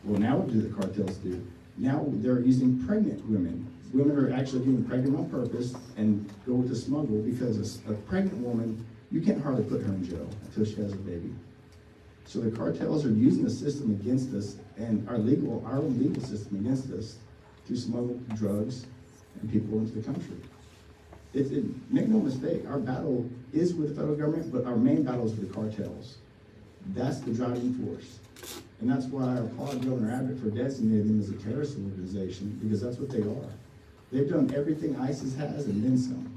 Well, now what do the cartels do? Now they're using pregnant women. Women are actually getting pregnant on purpose and go to smuggle because a pregnant woman, you can't hardly put her in jail until she has a baby. So the cartels are using the system against us and our own legal system against us to smuggle drugs and people into the country. Make no mistake, our battle is with the federal government, but our main battle is with the cartels. That's the driving force. And that's why I applaud Governor Abbott for designating them as a terrorist organization, because that's what they are. They've done everything ISIS has and then some.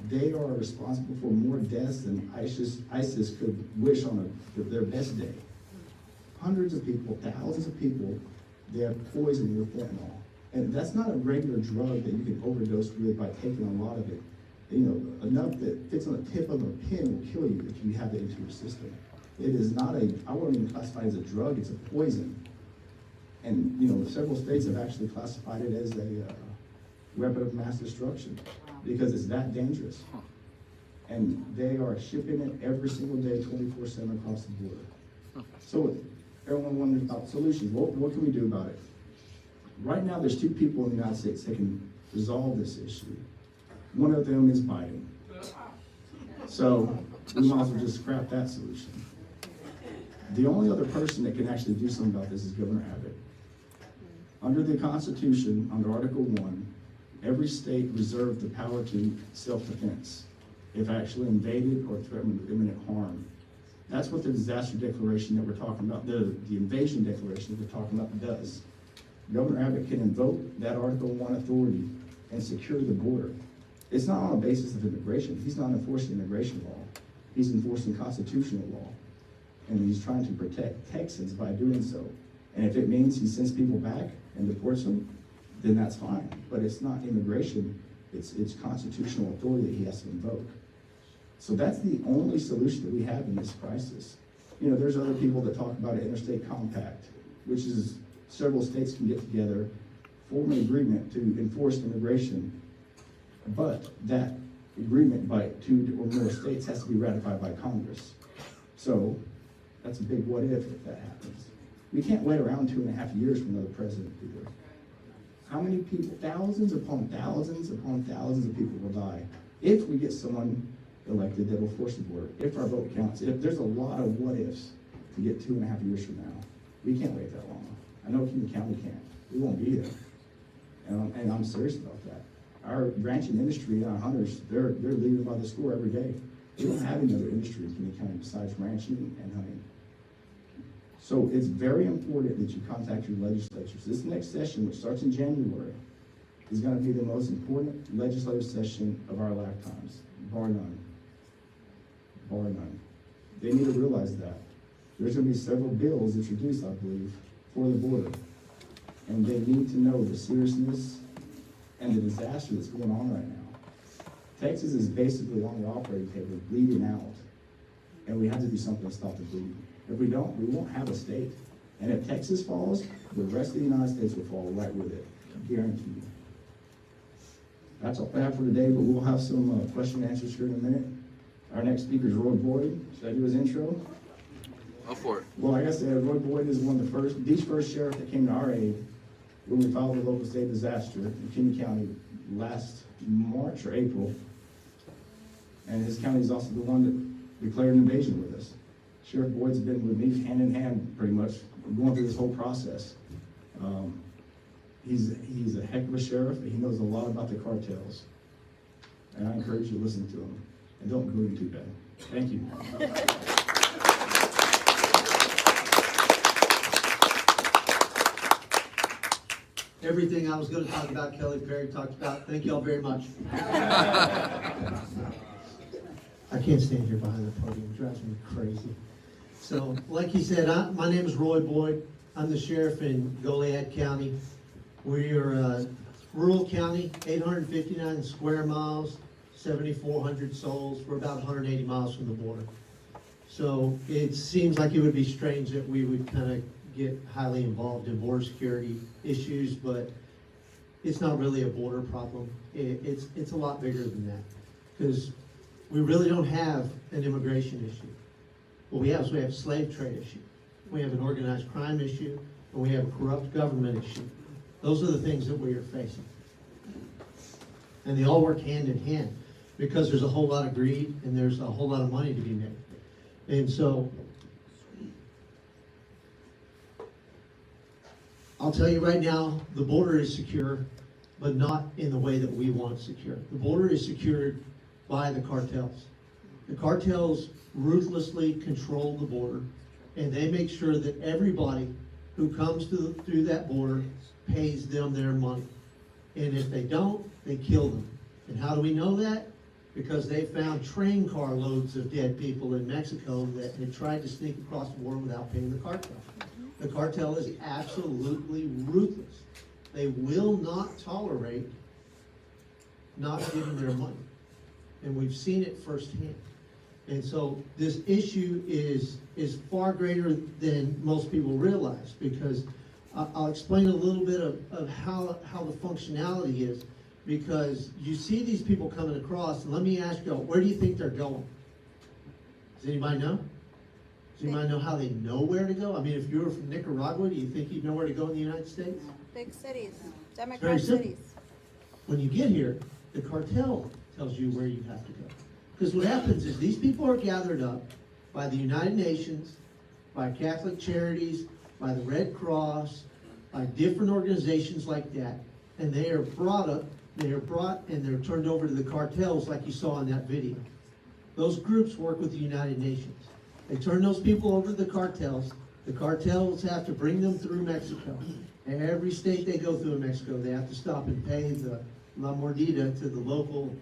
They are responsible for more deaths than ISIS could wish on their best day. Hundreds of people, thousands of people, they have poisoned with fentanyl. And that's not a regular drug that you can overdose with by taking a lot of it. You know, enough that fits on the tip of a pin will kill you if you have it into your system. It is not I wouldn't even classify it as a drug, it's a poison. And, you know, several states have actually classified it as a weapon of mass destruction because it's that dangerous. And they are shipping it every single day, 24/7 across the border. So everyone wonders about solutions. What can we do about it? Right now, there's 2 people in the United States that can resolve this issue. One of them is Biden. So we might as well just scrap that solution. The only other person that can actually do something about this is Governor Abbott. Under the Constitution, under Article 1, every state reserved the power to self-defense if actually invaded or threatened with imminent harm. That's what the disaster declaration that we're talking about, the invasion declaration that we're talking about does. Governor Abbott can invoke that Article 1 authority and secure the border. It's not on a basis of immigration. He's not enforcing immigration law. He's enforcing constitutional law. And he's trying to protect Texans by doing so. And if it means he sends people back and deports them, then that's fine. But it's not immigration. It's constitutional authority that he has to invoke. So that's the only solution that we have in this crisis. You know, there's other people that talk about an interstate compact, which is several states can get together, form an agreement to enforce immigration, but that agreement by 2 or more states has to be ratified by Congress. So that's a big what if that happens. We can't wait around 2.5 years for another president either. How many people, thousands upon thousands upon thousands of people will die if we get someone elected that will force the border, if our vote counts. If there's a lot of what ifs to get 2.5 years from now. We can't wait that long. I know King County can't. We won't be there. And I'm serious about that. Our ranching industry, our hunters, they're leaving by the score every day. We don't have any other industry in Kenny County besides ranching and hunting. So it's very important that you contact your legislatures. This next session, which starts in January, is going to be the most important legislative session of our lifetimes, bar none. Bar none. They need to realize that. There's going to be several bills introduced, I believe, for the border. And they need to know the seriousness and the disaster that's going on right now. Texas is basically on the operating table, bleeding out. And we have to do something to stop the bleeding. If we don't, we won't have a state. And if Texas falls, the rest of the United States will fall right with it. I guarantee you. That's all I have for today, but we'll have some question and answers here in a minute. Our next speaker is Roy Boyd. Should I do his intro? Go for it. Well, like I said, Roy Boyd is one of the first sheriff that came to our aid when we filed a local state disaster in Kenny County last March or April. And his county is also the one that declared an invasion with us. Sheriff Boyd's been with me hand in hand, pretty much, going through this whole process. He's a heck of a sheriff, and he knows a lot about the cartels. And I encourage you to listen to him. And don't glue him too bad. Thank you. Everything I was going to talk about, Kelly Perry talked about. Thank you all very much. I can't stand here behind the podium. It drives me crazy. So, like he said, my name is Roy Boyd. I'm the sheriff in Goliad County. We are a rural county, 859 square miles, 7,400 souls. We're about 180 miles from the border. So it seems like it would be strange that we would kind of get highly involved in border security issues, but it's not really a border problem. It's a lot bigger than that, because we really don't have an immigration issue. What we have is we have a slave trade issue. We have an organized crime issue, and we have a corrupt government issue. Those are the things that we are facing. And they all work hand in hand, because there's a whole lot of greed and there's a whole lot of money to be made. And so, I'll tell you right now, the border is secure, but not in the way that we want it secure. The border is secured by the cartels. The cartels ruthlessly control the border, and they make sure that everybody who comes through that border pays them their money. And if they don't, they kill them. And how do we know that? Because they found train car loads of dead people in Mexico that had tried to sneak across the border without paying the cartel. The cartel is absolutely ruthless. They will not tolerate not getting their money. And we've seen it firsthand. And so this issue is far greater than most people realize, because I'll explain a little bit of how the functionality is, because you see these people coming across, and let me ask you, where do you think they're going? Does anybody know? Does anybody know how they know where to go? I mean, if you were from Nicaragua, do you think you'd know where to go in the United States? Big cities, Very Democrat simple. cities. When you get here, the cartel tells you where you have to go. Because what happens is these people are gathered up by the United Nations, by Catholic Charities, by the Red Cross, by different organizations like that, and they are brought and they're turned over to the cartels like you saw in that video. Those groups work with the United Nations. They turn those people over to the cartels. The cartels have to bring them through Mexico. And every state they go through in Mexico, they have to stop and pay the La Mordida to the local,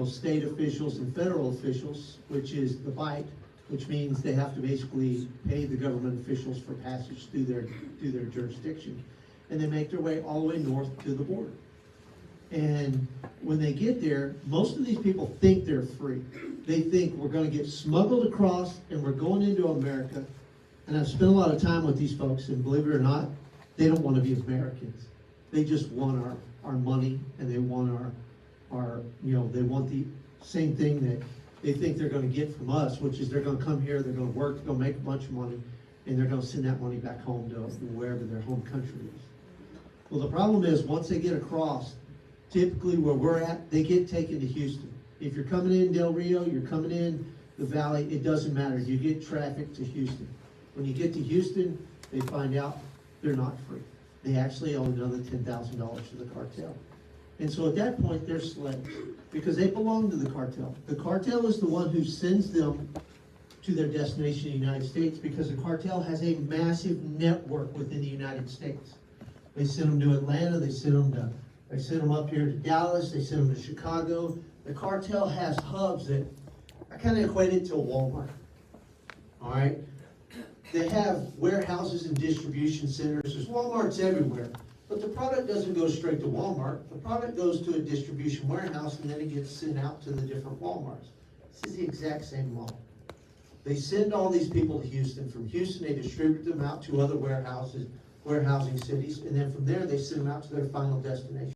state officials and federal officials, which is the bite, which means they have to basically pay the government officials for passage through their jurisdiction. And they make their way all the way north to the border. And when they get there, most of these people think they're free. They think we're going to get smuggled across and we're going into America. And I've spent a lot of time with these folks, and believe it or not, they don't want to be Americans. They just want our money, and they want they want the same thing that they think they're going to get from us, which is they're going to come here, they're going to work, they're going to make a bunch of money, and they're going to send that money back home to wherever their home country is. Well, the problem is, once they get across, typically where we're at, they get taken to Houston. If you're coming in Del Rio, you're coming in the valley, it doesn't matter. You get traffic to Houston. When you get to Houston, they find out they're not free. They actually owe another $10,000 to the cartel. And so at that point, they're slaves because they belong to the cartel. The cartel is the one who sends them to their destination in the United States because the cartel has a massive network within the United States. They send them to Atlanta, they send them up here to Dallas, they send them to Chicago. The cartel has hubs that I kind of equate it to a Walmart. All right? They have warehouses and distribution centers. There's Walmarts everywhere. But the product doesn't go straight to Walmart. The product goes to a distribution warehouse and then it gets sent out to the different Walmarts. This is the exact same model. They send all these people to Houston. From Houston, they distribute them out to other warehousing cities, and then from there, they send them out to their final destinations.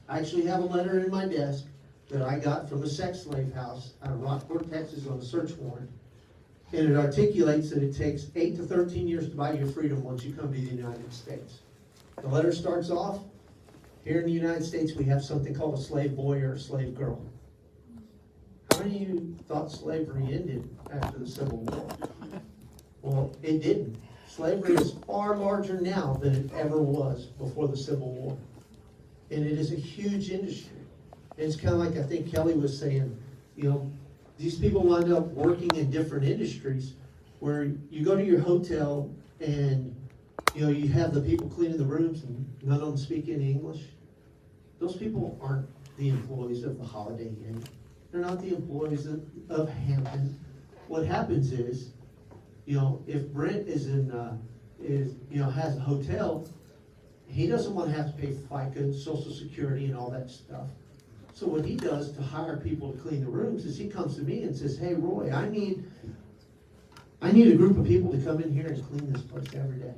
I actually have a letter in my desk that I got from a sex slave house out of Rockport, Texas on a search warrant, and it articulates that it takes 8 to 13 years to buy your freedom once you come to the United States. The letter starts off, here in the United States, we have something called a slave boy or a slave girl. How many of you thought slavery ended after the Civil War? Well, it didn't. Slavery is far larger now than it ever was before the Civil War. And it is a huge industry. And it's kind of like I think Kelly was saying, you know, these people wind up working in different industries where you go to your hotel and, you know, you have the people cleaning the rooms and none of them speak any English. Those people aren't the employees of the Holiday Inn. They're not the employees of Hampton. What happens is, you know, if Brent has a hotel, he doesn't want to have to pay FICA and Social Security and all that stuff. So what he does to hire people to clean the rooms is he comes to me and says, "Hey, Roy, I need a group of people to come in here and clean this place every day.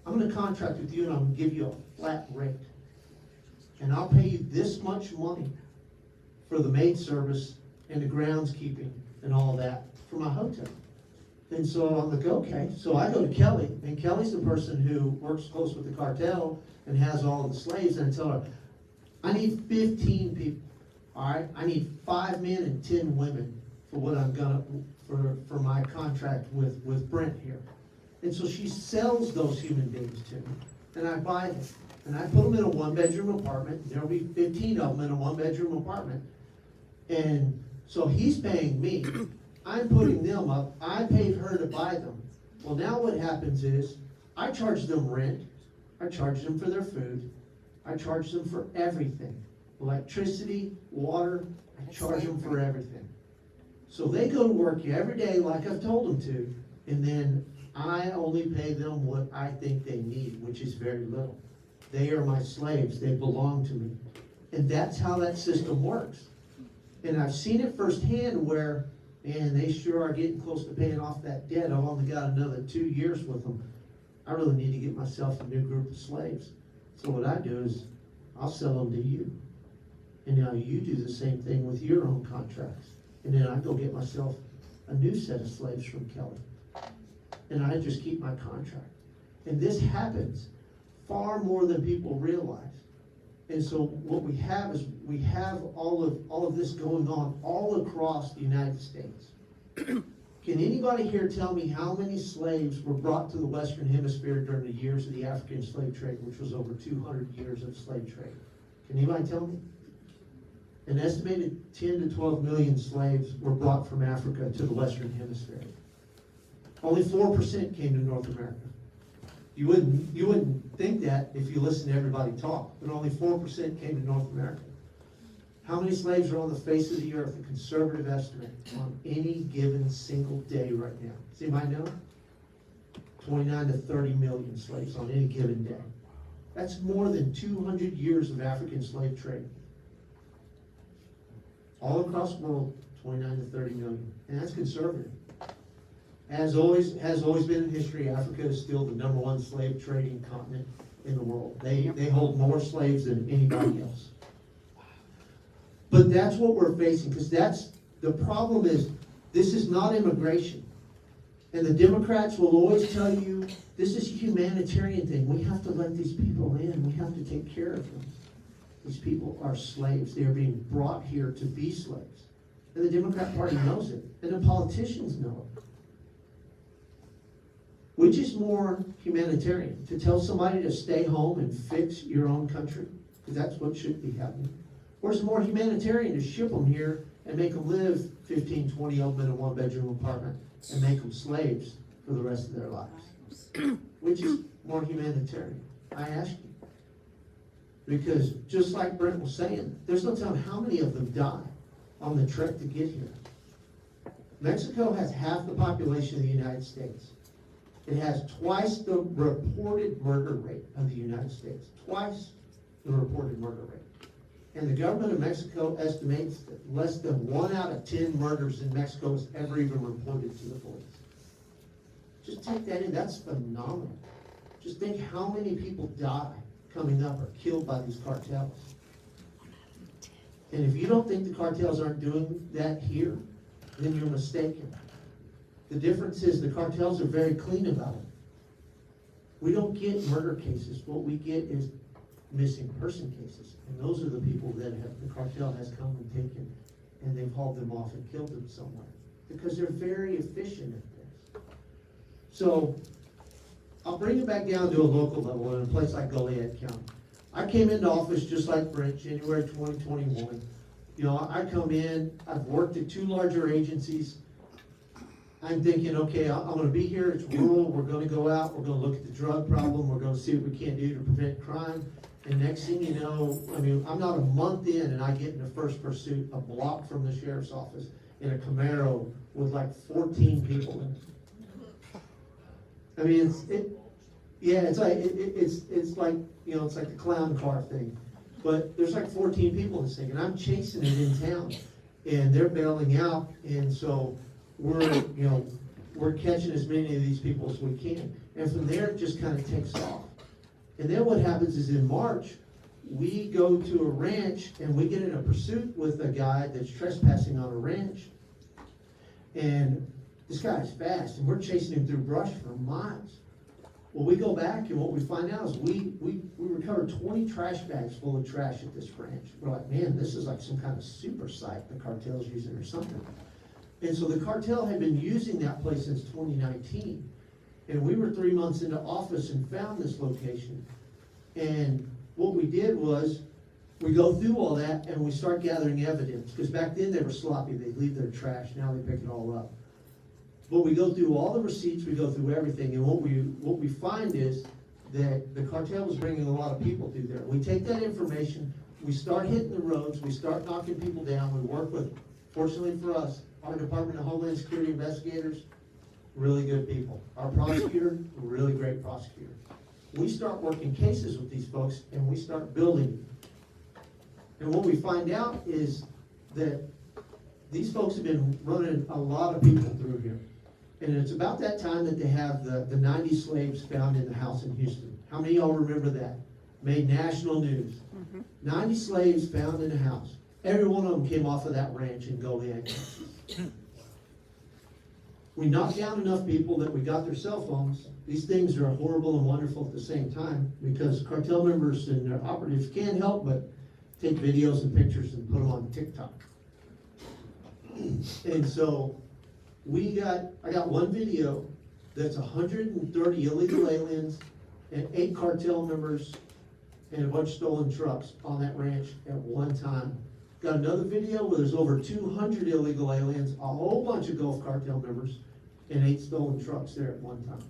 I'm going to contract with you and I'm going to give you a flat rate. And I'll pay you this much money for the maid service and the groundskeeping and all that for my hotel." And so I'm like, okay. So I go to Kelly, and Kelly's the person who works close with the cartel and has all of the slaves, and I tell her, I need 15 people, all right? I need 5 men and 10 women for what I'm gonna, for my contract with Brent here. And so she sells those human beings to me, and I buy them. And I put them in a 1-bedroom apartment. There'll be 15 of them in a 1-bedroom apartment. And so he's paying me. I'm putting them up. I paid her to buy them. Well, now what happens is I charge them rent. I charge them for their food. I charge them for everything. Electricity, water, I charge them for everything. So they go to work every day like I've told them to, and then I only pay them what I think they need, which is very little. They are my slaves. They belong to me. And that's how that system works. And I've seen it firsthand where, man, they sure are getting close to paying off that debt. I've only got another 2 years with them. I really need to get myself a new group of slaves. So what I do is I'll sell them to you. And now you do the same thing with your own contracts. And then I go get myself a new set of slaves from Kelly. And I just keep my contract. And this happens far more than people realize. And so what we have is we have all of this going on all across the United States. Can anybody here tell me how many slaves were brought to the Western Hemisphere during the years of the African slave trade, which was over 200 years of slave trade? Can anybody tell me? An estimated 10 to 12 million slaves were brought from Africa to the Western Hemisphere. Only 4% came to North America. You wouldn't think that if you listen to everybody talk, but only 4% came to North America. How many slaves are on the face of the earth, a conservative estimate, on any given single day right now? Does anybody know? 29 to 30 million slaves on any given day. That's more than 200 years of African slave trade. All across the world, 29 to 30 million. And that's conservative. Has always been in history, Africa is still the #1 slave trading continent in the world. They hold more slaves than anybody else. But that's what we're facing, because the problem is, this is not immigration. And the Democrats will always tell you, this is a humanitarian thing. We have to let these people in. We have to take care of them. These people are slaves. They are being brought here to be slaves. And the Democrat Party knows it. And the politicians know it. Which is more humanitarian? To tell somebody to stay home and fix your own country? because that's what should be happening. Or is it more humanitarian to ship them here and make them live 15, 20 of them in a one-bedroom apartment and make them slaves for the rest of their lives? Which is more humanitarian? I ask you. Because just like Brent was saying, there's no telling how many of them die on the trek to get here. Mexico has half the population of the United States. It has twice the reported murder rate of the United States. Twice the reported murder rate. And the government of Mexico estimates that less than 1 out of 10 murders in Mexico is ever even reported to the police. Just take that in. That's phenomenal. Just think how many people die coming up or killed by these cartels. And if you don't think the cartels aren't doing that here, then you're mistaken. The difference is the cartels are very clean about it. We don't get murder cases. What we get is missing person cases. And those are the people that the cartel has come and taken, and they've hauled them off and killed them somewhere. Because they're very efficient at this. So I'll bring it back down to a local level in a place like Goliad County. I came into office just like Brent, January 2021. You know, I come in, I've worked at 2 larger agencies. I'm thinking, okay, I'm going to be here, it's rural, we're going to go out, we're going to look at the drug problem, we're going to see what we can do to prevent crime. And next thing you know, I mean, I'm not a month in and I get in the first pursuit a block from the sheriff's office in a Camaro with like 14 people in it. I mean, it's like, you know, it's like the clown car thing. But there's like 14 people in this thing, and I'm chasing it in town, and they're bailing out, and so we're catching as many of these people as we can. And from there, it just kind of takes off. And then what happens is in March, we go to a ranch, and we get in a pursuit with a guy that's trespassing on a ranch. And this guy's fast, and we're chasing him through brush for miles. Well, we go back, and what we find out is we recovered 20 trash bags full of trash at this ranch. We're like, man, this is like some kind of super site the cartel's using or something. And so the cartel had been using that place since 2019. And we were 3 months into office and found this location. And what we did was, we go through all that and we start gathering evidence. Because back then they were sloppy, they'd leave their trash, now they pick it all up. But we go through all the receipts, we go through everything, and what we find is that the cartel was bringing a lot of people through there. We take that information, we start hitting the roads, we start knocking people down, we work with, fortunately for us, our Department of Homeland Security investigators, really good people. Our prosecutor, really great prosecutor. We start working cases with these folks, and we start building. And what we find out is that these folks have been running a lot of people through here. And it's about that time that they have the 90 slaves found in the house in Houston. How many of y'all remember that? Made national news. 90 slaves found in a house. Every one of them came off of that ranch in Goliad. We knocked down enough people that we got their cell phones. These things are horrible and wonderful at the same time, because cartel members and their operatives can't help but take videos and pictures and put them on TikTok. And so I got one video that's 130 illegal aliens and 8 cartel members and a bunch of stolen trucks on that ranch at one time. Got another video where there's over 200 illegal aliens, a whole bunch of Gulf cartel members, and 8 stolen trucks there at one time.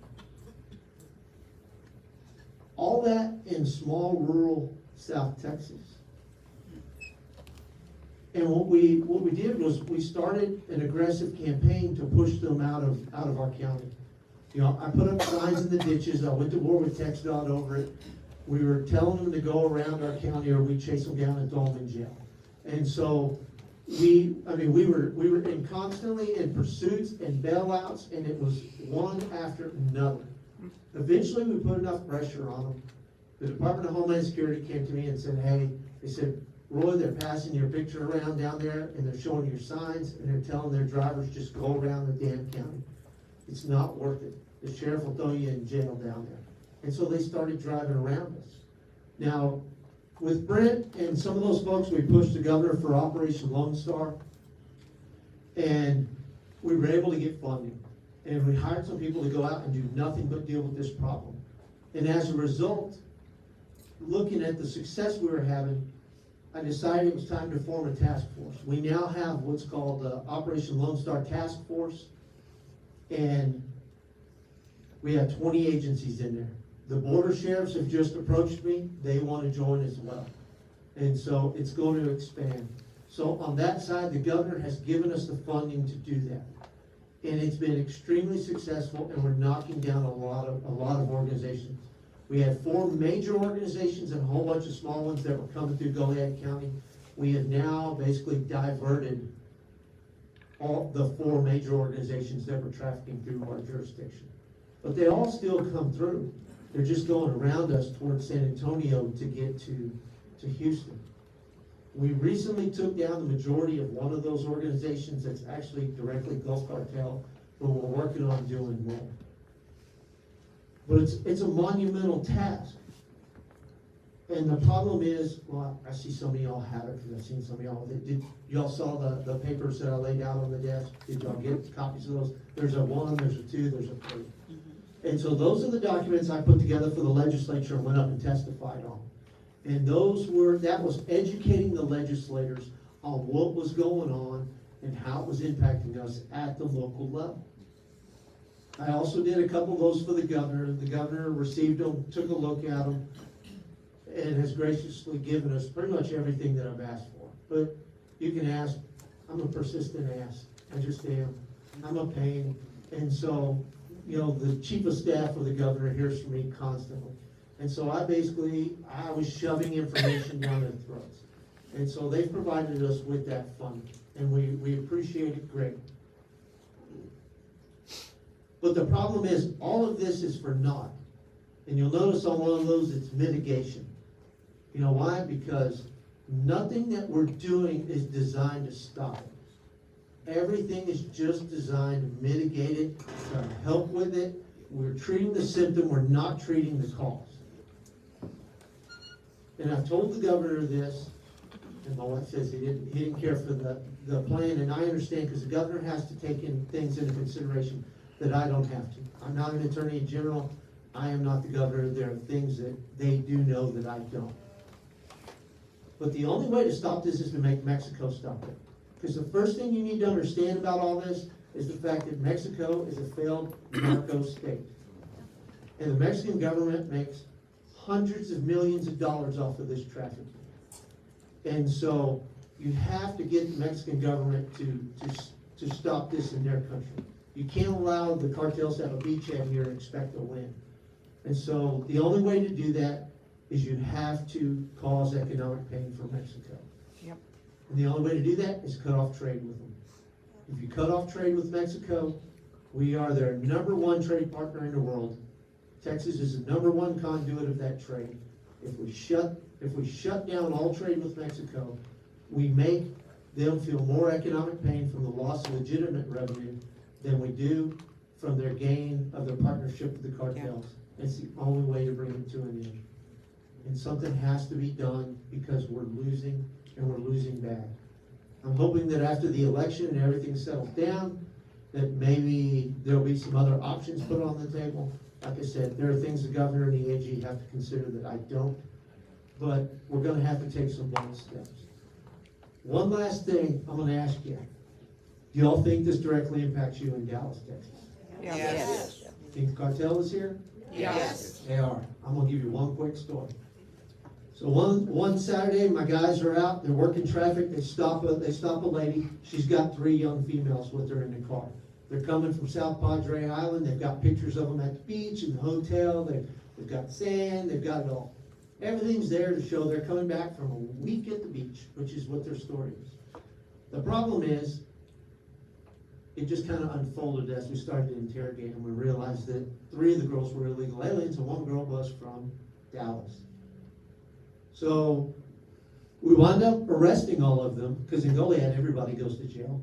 All that in small rural South Texas. And what we did was we started an aggressive campaign to push them out of our county. You know, I put up signs in the ditches. I went to war with TxDOT over it. We were telling them to go around our county, or we'd chase them down and throw them in jail. And so we were constantly in pursuits and bailouts, and it was one after another. Eventually, we put enough pressure on them. The Department of Homeland Security came to me and said, hey, they said, Roy, they're passing your picture around down there, and they're showing your signs, and they're telling their drivers just go around the damn county. It's not worth it. The sheriff will throw you in jail down there. And so they started driving around us. Now, with Brent and some of those folks, we pushed the governor for Operation Lone Star, and we were able to get funding. And we hired some people to go out and do nothing but deal with this problem. And as a result, looking at the success we were having, I decided it was time to form a task force. We now have what's called the Operation Lone Star Task Force, and we have 20 agencies in there. The border sheriffs have just approached me. They want to join as well. And so it's going to expand. So on that side, the governor has given us the funding to do that. And it's been extremely successful, and we're knocking down a lot of organizations. We had 4 major organizations and a whole bunch of small ones that were coming through Goliad County. We have now basically diverted all the 4 major organizations that were trafficking through our jurisdiction. But they all still come through. They're just going around us towards San Antonio to get to Houston. We recently took down the majority of one of those organizations that's actually directly Gulf Cartel, but we're working on doing more. But it's a monumental task. And the problem is, well, I see some of y'all have it, because I've seen some of y'all. Did y'all saw the papers that I laid out on the desk? Did y'all get copies of those? There's a 1, there's a 2, there's a 3. And so those are the documents I put together for the legislature and went up and testified on. And that was educating the legislators on what was going on and how it was impacting us at the local level. I also did a couple of those for the governor. The governor received them, took a look at them, and has graciously given us pretty much everything that I've asked for. But you can ask, I'm a persistent ass. I just am. I'm a pain. And so, the chief of staff of the governor hears from me constantly. And so I was shoving information down their throats. And so they've provided us with that funding, and we appreciate it greatly. But the problem is, all of this is for naught. And you'll notice on one of those, it's mitigation. You know why? Because nothing that we're doing is designed to stop it. Everything is just designed to mitigate it, to help with it. We're treating the symptom, we're not treating the cause. And I've told the governor this, and my wife says he didn't care for the plan, and I understand, because the governor has to take things into consideration that I don't have to. I'm not an attorney general. I am not the governor. There are things that they do know that I don't. But the only way to stop this is to make Mexico stop it. Because the first thing you need to understand about all this is the fact that Mexico is a failed narco state. And the Mexican government makes hundreds of millions of dollars off of this trafficking. And so you have to get the Mexican government to stop this in their country. You can't allow the cartels to have a beachhead here and expect to win. And so the only way to do that is you have to cause economic pain for Mexico. Yep. And the only way to do that is cut off trade with them. If you cut off trade with Mexico, we are their #1 trade partner in the world. Texas is the #1 conduit of that trade. If we shut down all trade with Mexico, we make them feel more economic pain from the loss of legitimate revenue than we do from their gain of their partnership with the cartels. Yeah. It's the only way to bring it to an end. And something has to be done, because we're losing, and we're losing bad. I'm hoping that after the election and everything settles down, that maybe there'll be some other options put on the table. Like I said, there are things the governor and the AG have to consider that I don't. But we're going to have to take some bold steps. One last thing I'm going to ask you. Do y'all think this directly impacts you in Dallas, Texas? Yes. Think the cartel is here? Yes. They are. I'm going to give you one quick story. So one Saturday, my guys are out. They're working traffic. They stop a lady. She's got 3 young females with her in the car. They're coming from South Padre Island. They've got pictures of them at the beach, in the hotel. They've got sand. They've got it all. Everything's there to show they're coming back from a week at the beach, which is what their story is. The problem is, it just kind of unfolded as we started to interrogate them. We realized that 3 of the girls were illegal aliens, and 1 girl was from Dallas. So we wound up arresting all of them, because in Goliad, everybody goes to jail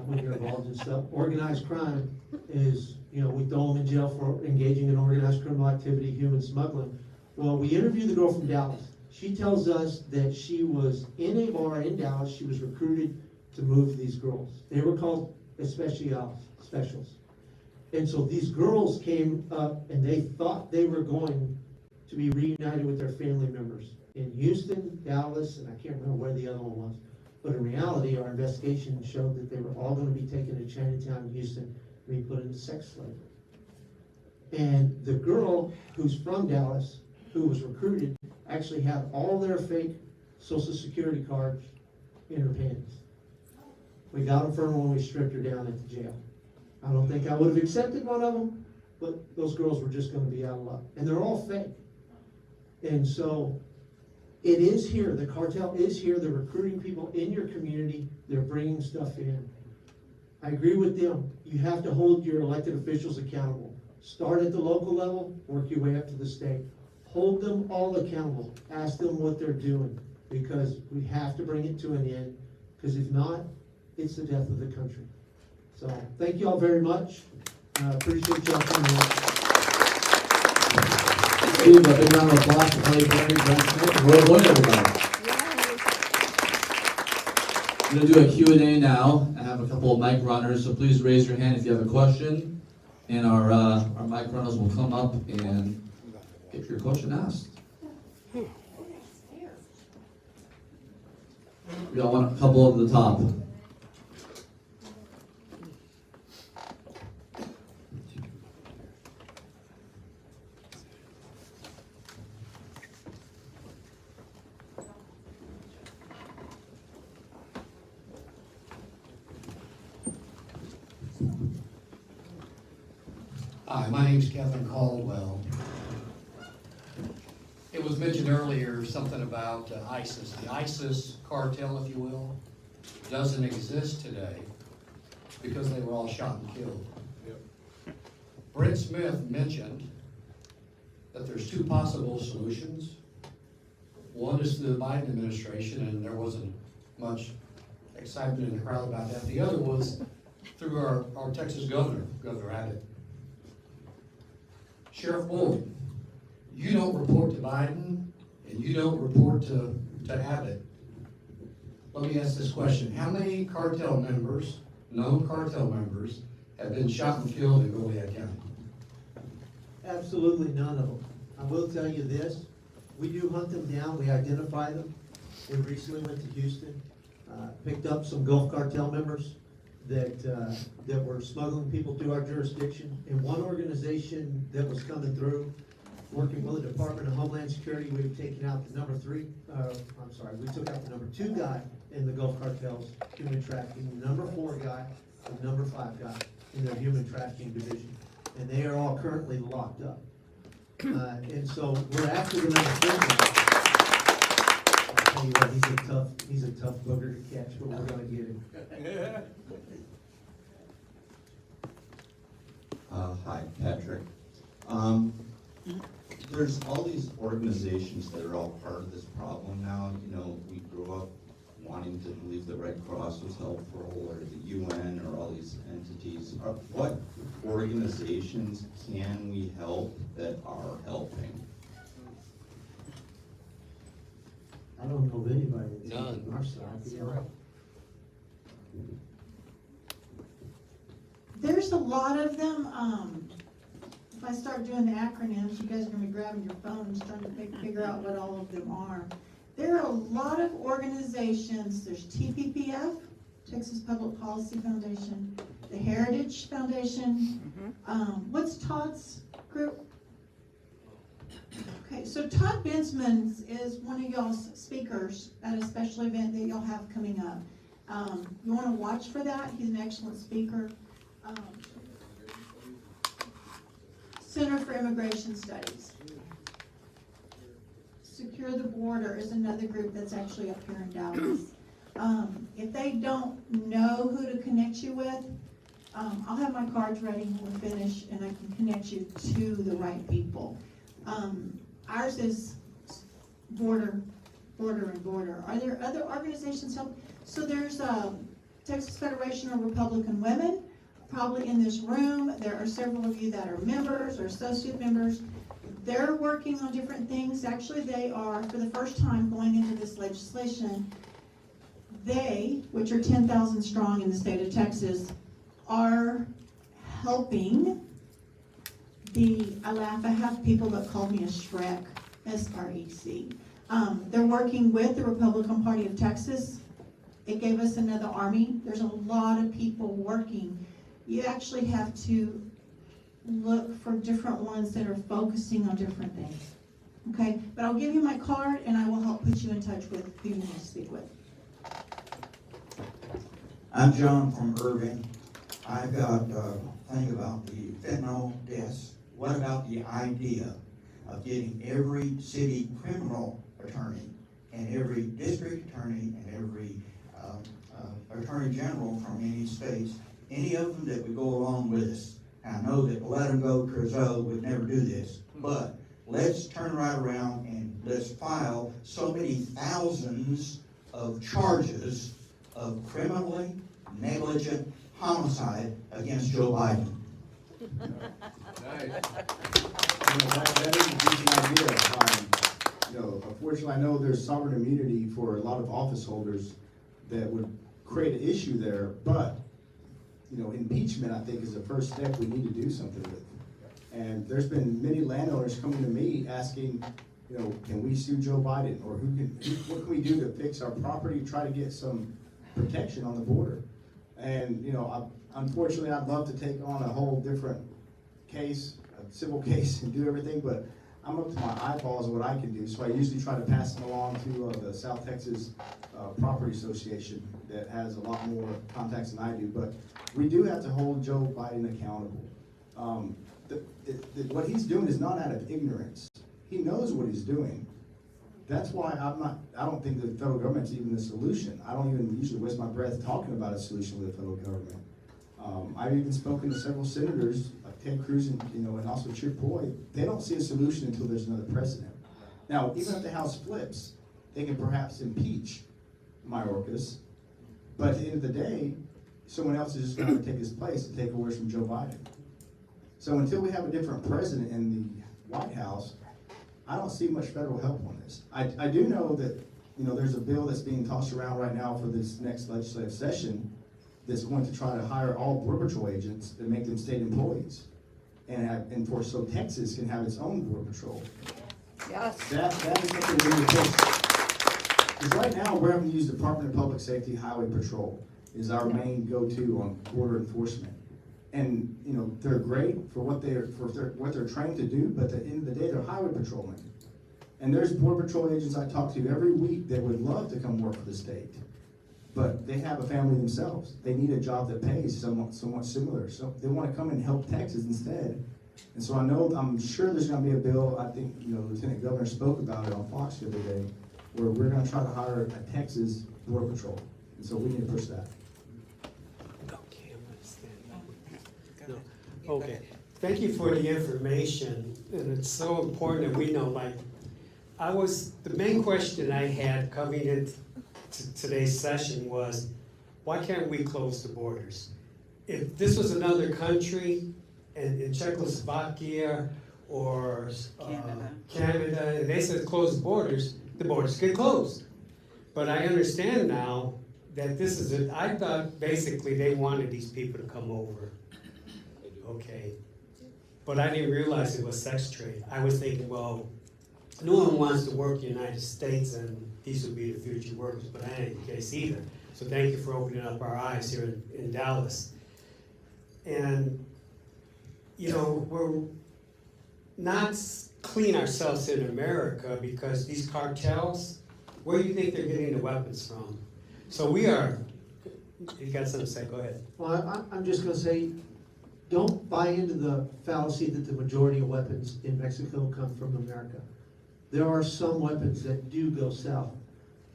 when you're involved in stuff. Organized crime is, we throw them in jail for engaging in organized criminal activity, human smuggling. Well, we interviewed the girl from Dallas. She tells us that she was in a bar in Dallas. She was recruited to move these girls. They were called specials. And so these girls came up, and they thought they were going to be reunited with their family members in Houston, Dallas, and I can't remember where the other one was. But in reality, our investigation showed that they were all going to be taken to Chinatown in Houston and be put into sex slavery. And the girl who's from Dallas, who was recruited, actually had all their fake Social Security cards in her pants. We got them from her when we stripped her down at the jail. I don't think I would have accepted one of them, but those girls were just going to be out of luck. And they're all fake. And so it is here. The cartel is here. They're recruiting people in your community. They're bringing stuff in. I agree with them. You have to hold your elected officials accountable. Start at the local level, work your way up to the state. Hold them all accountable. Ask them what they're doing, because we have to bring it to an end, because if not, it's the death of the country. So thank you all very much. Appreciate y'all coming in. Steve, a big round of applause for Kelly Perry, Brent Smith, and Roy Boyd, everybody. I'm going to do a Q&A now. I have a couple of mic runners, so please raise your hand if you have a question, and our mic runners will come up and get your question asked. We got a couple of the top. Hi, my name's Kevin Caldwell. It was mentioned earlier something about ISIS. The ISIS cartel, if you will, doesn't exist today because they were all shot and killed. Yep. Brent Smith mentioned that there's two possible solutions. One is the Biden administration, and there wasn't much excitement in the crowd about that. The other was through our Texas governor, Governor Abbott. Sheriff Boyd, you don't report to Biden, and you don't report to Abbott. Let me ask this question. How many cartel members, known cartel members, have been shot and killed in Goliad County? Absolutely none of them. I will tell you this. We do hunt them down. We identify them. We recently went to Houston, picked up some Gulf Cartel members that were smuggling people through our jurisdiction. And one organization that was coming through, working with the Department of Homeland Security, we have taken out the we took out the number 2 guy in the Gulf Cartels, human trafficking, the number 4 guy, and number 5 guy in their human trafficking division. And they are all currently locked up. And so we're after the number 4 guy. I'll tell you what, he's a tough booger to catch, but we're gonna get him. Hi, Patrick. There's all these organizations that are all part of this problem now. You know, we grew up wanting to believe the Red Cross was helpful, or the UN, or all these entities. What organizations can we help that are helping? I don't know of anybody that's None. on our side. Yeah. There's a lot of them. If I start doing the acronyms, you guys are gonna be grabbing your phones trying to figure out what all of them are. There are a lot of organizations. There's TPPF, Texas Public Policy Foundation, the Heritage Foundation. What's Todd's group? Okay, so Todd Bensman is one of y'all's speakers at a special event that y'all have coming up. You want to watch for that. He's an excellent speaker. Center for Immigration Studies. Secure the Border is another group that's actually up here in Dallas. If they don't know who to connect you with, I'll have my cards ready when we finish, and I can connect you to the right people. Ours is Border. Are there other organizations help? So there's Texas Federation of Republican Women, probably in this room. There are several of you that are members or associate members. They're working on different things. Actually, they are, for the first time going into this legislation, they, which are 10,000 strong in the state of Texas, are helping I laugh, I have people that call me a Shrek, S-R-E-C. They're working with the Republican Party of Texas. It gave us another army. There's a lot of people working. You actually have to look for different ones that are focusing on different things. Okay, but I'll give you my card and I will help put you in touch with who you need to speak with. I'm John from Irving. I've got a thing about the fentanyl deaths. What about the idea of getting every city criminal attorney and every district attorney and every attorney general from any states, any of them that would go along with us? And I know that Let 'em Go Curzo would never do this, but let's turn right around and let's file so many thousands of charges of criminally negligent homicide against Joe Biden. That is a decent idea. Unfortunately, I know there's sovereign immunity for a lot of office holders that would create an issue there, but, impeachment, I think, is the first step we need to do something with. And there's been many landowners coming to me asking, can we sue Joe Biden? Or what can we do to fix our property, try to get some protection on the border? And, unfortunately, I'd love to take on a whole different case, a civil case, and do everything, but I'm up to my eyeballs of what I can do. So I usually try to pass them along to the South Texas Property Association that has a lot more contacts than I do. But we do have to hold Joe Biden accountable. What he's doing is not out of ignorance. He knows what he's doing. That's why I don't think the federal government's even the solution. I don't even usually waste my breath talking about a solution with the federal government. I've even spoken to several senators, like Ted Cruz and also Chip Roy. They don't see a solution until there's another president. Now, even if the House flips, they can perhaps impeach Mayorkas, but at the end of the day, someone else is just going to take his place and take away from Joe Biden. So until we have a different president in the White House, I don't see much federal help on this. I do know that there's a bill that's being tossed around right now for this next legislative session that's going to try to hire all Border Patrol agents and make them state employees, so Texas can have its own Border Patrol. Yes. That is something we need to push. Because right now we're having to use Department of Public Safety Highway Patrol is our main go-to on border enforcement. And they're great for what they're trained to do, but at the end of the day, they're highway patrolmen. And there's Border Patrol agents I talk to every week that would love to come work for the state, but they have a family themselves. They need a job that pays somewhat similar, so they want to come and help Texas instead. And so I'm sure there's going to be a bill. I think the Lieutenant Governor spoke about it on Fox the other day, where we're going to try to hire a Texas Border Patrol, and so we need to push that. Okay, thank you for the information, and it's so important that we know, the main question I had coming into today's session was, why can't we close the borders? If this was another country, in Czechoslovakia or Canada, and they said close the borders get closed. But I understand now that this is it. I thought basically they wanted these people to come over. Okay, but I didn't realize it was sex trade. I was thinking, well, no one wants to work in the United States and these would be the future workers, but that ain't the case either. So thank you for opening up our eyes here in Dallas. And, we're not clean ourselves in America because these cartels, where do you think they're getting the weapons from? So you got something to say, go ahead. Well, I'm just gonna say, don't buy into the fallacy that the majority of weapons in Mexico come from America. There are some weapons that do go south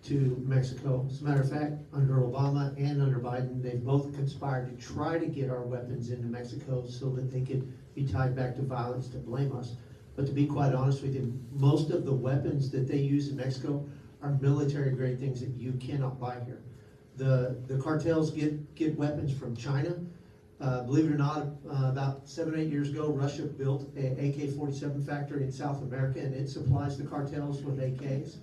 to Mexico. As a matter of fact, under Obama and under Biden, they've both conspired to try to get our weapons into Mexico so that they could be tied back to violence to blame us. But to be quite honest with you, most of the weapons that they use in Mexico are military-grade things that you cannot buy here. The cartels get weapons from China. Believe it or not, about 7 or 8 years ago, Russia built an AK-47 factory in South America, and it supplies the cartels with AKs.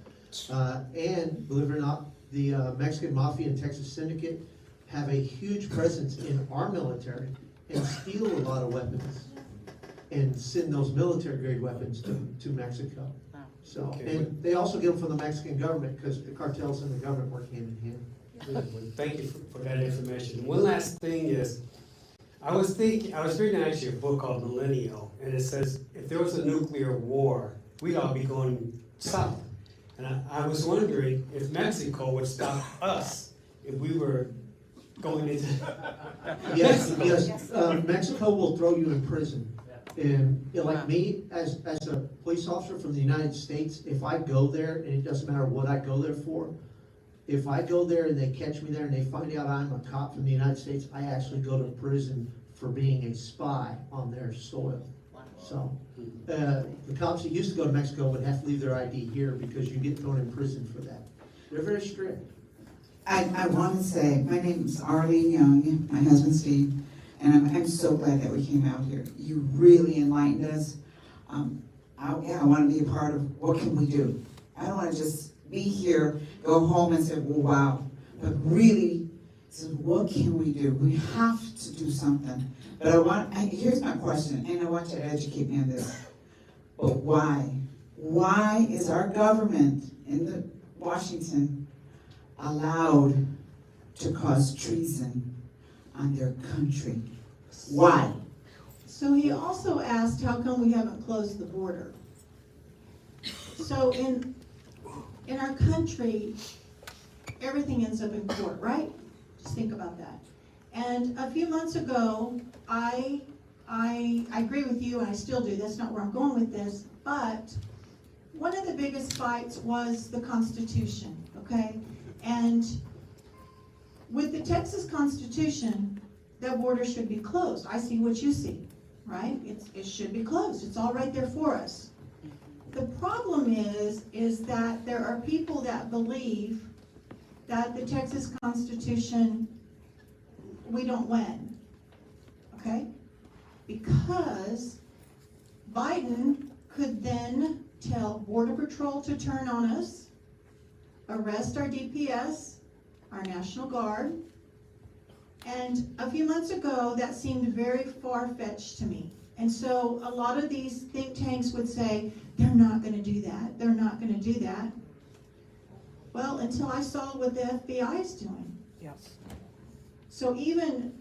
And believe it or not, the Mexican Mafia and Texas Syndicate have a huge presence in our military and steal a lot of weapons. and send those military-grade weapons to Mexico. So, Okay, and they also get them from the Mexican government, because the cartels and the government work hand in hand. Good. Well, thank you for that information. One last thing is, I was reading actually a book called Millennial, and it says if there was a nuclear war, we'd all be going south. And I was wondering if Mexico would stop us if we were going into Yes, Mexico. yes, Mexico will throw you in prison. And like me, as a police officer from the United States, if I go there, and it doesn't matter what I go there for, if I go there and they catch me there and they find out I'm a cop from the United States, I actually go to prison for being a spy on their soil. So, the cops that used to go to Mexico would have to leave their ID here because you get thrown in prison for that. They're very strict. I want to say, my name is Arlene Young, my husband Steve, and I'm so glad that we came out here. You really enlightened us. I want to be a part of what can we do. I don't want to just be here, go home and say, well, wow, but really, so what can we do? We have to do something. But here's my question, and I want you to educate me on this. But why? Why is our government in Washington allowed to cause treason on their country? Why? So he also asked, how come we haven't closed the border? So in our country, everything ends up in court, right? Just think about that. And a few months ago, I agree with you, and I still do. That's not where I'm going with this. But one of the biggest fights was the Constitution, okay? And with the Texas Constitution, the border should be closed. I see what you see, right? It should be closed. It's all right there for us. The problem is that there are people that believe that the Texas Constitution, we don't win, okay? Because Biden could then tell Border Patrol to turn on us, arrest our DPS, our National Guard, and a few months ago, that seemed very far-fetched to me. And so a lot of these think tanks would say, they're not going to do that, they're not going to do that. Well, until I saw what the FBI is doing. Yes. So even,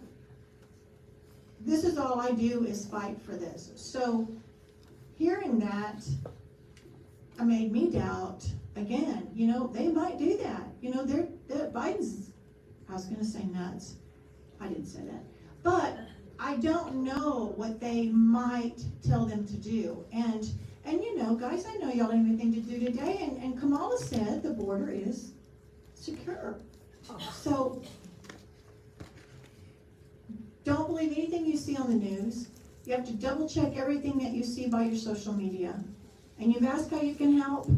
this is all I do is fight for this. So hearing that, it made me doubt, again, they might do that. Biden's, I was going to say nuts. I didn't say that. But I don't know what they might tell them to do. And guys, I know y'all don't have anything to do today, and Kamala said the border is secure. So don't believe anything you see on the news. You have to double check everything that you see by your social media. And you've asked how you can help.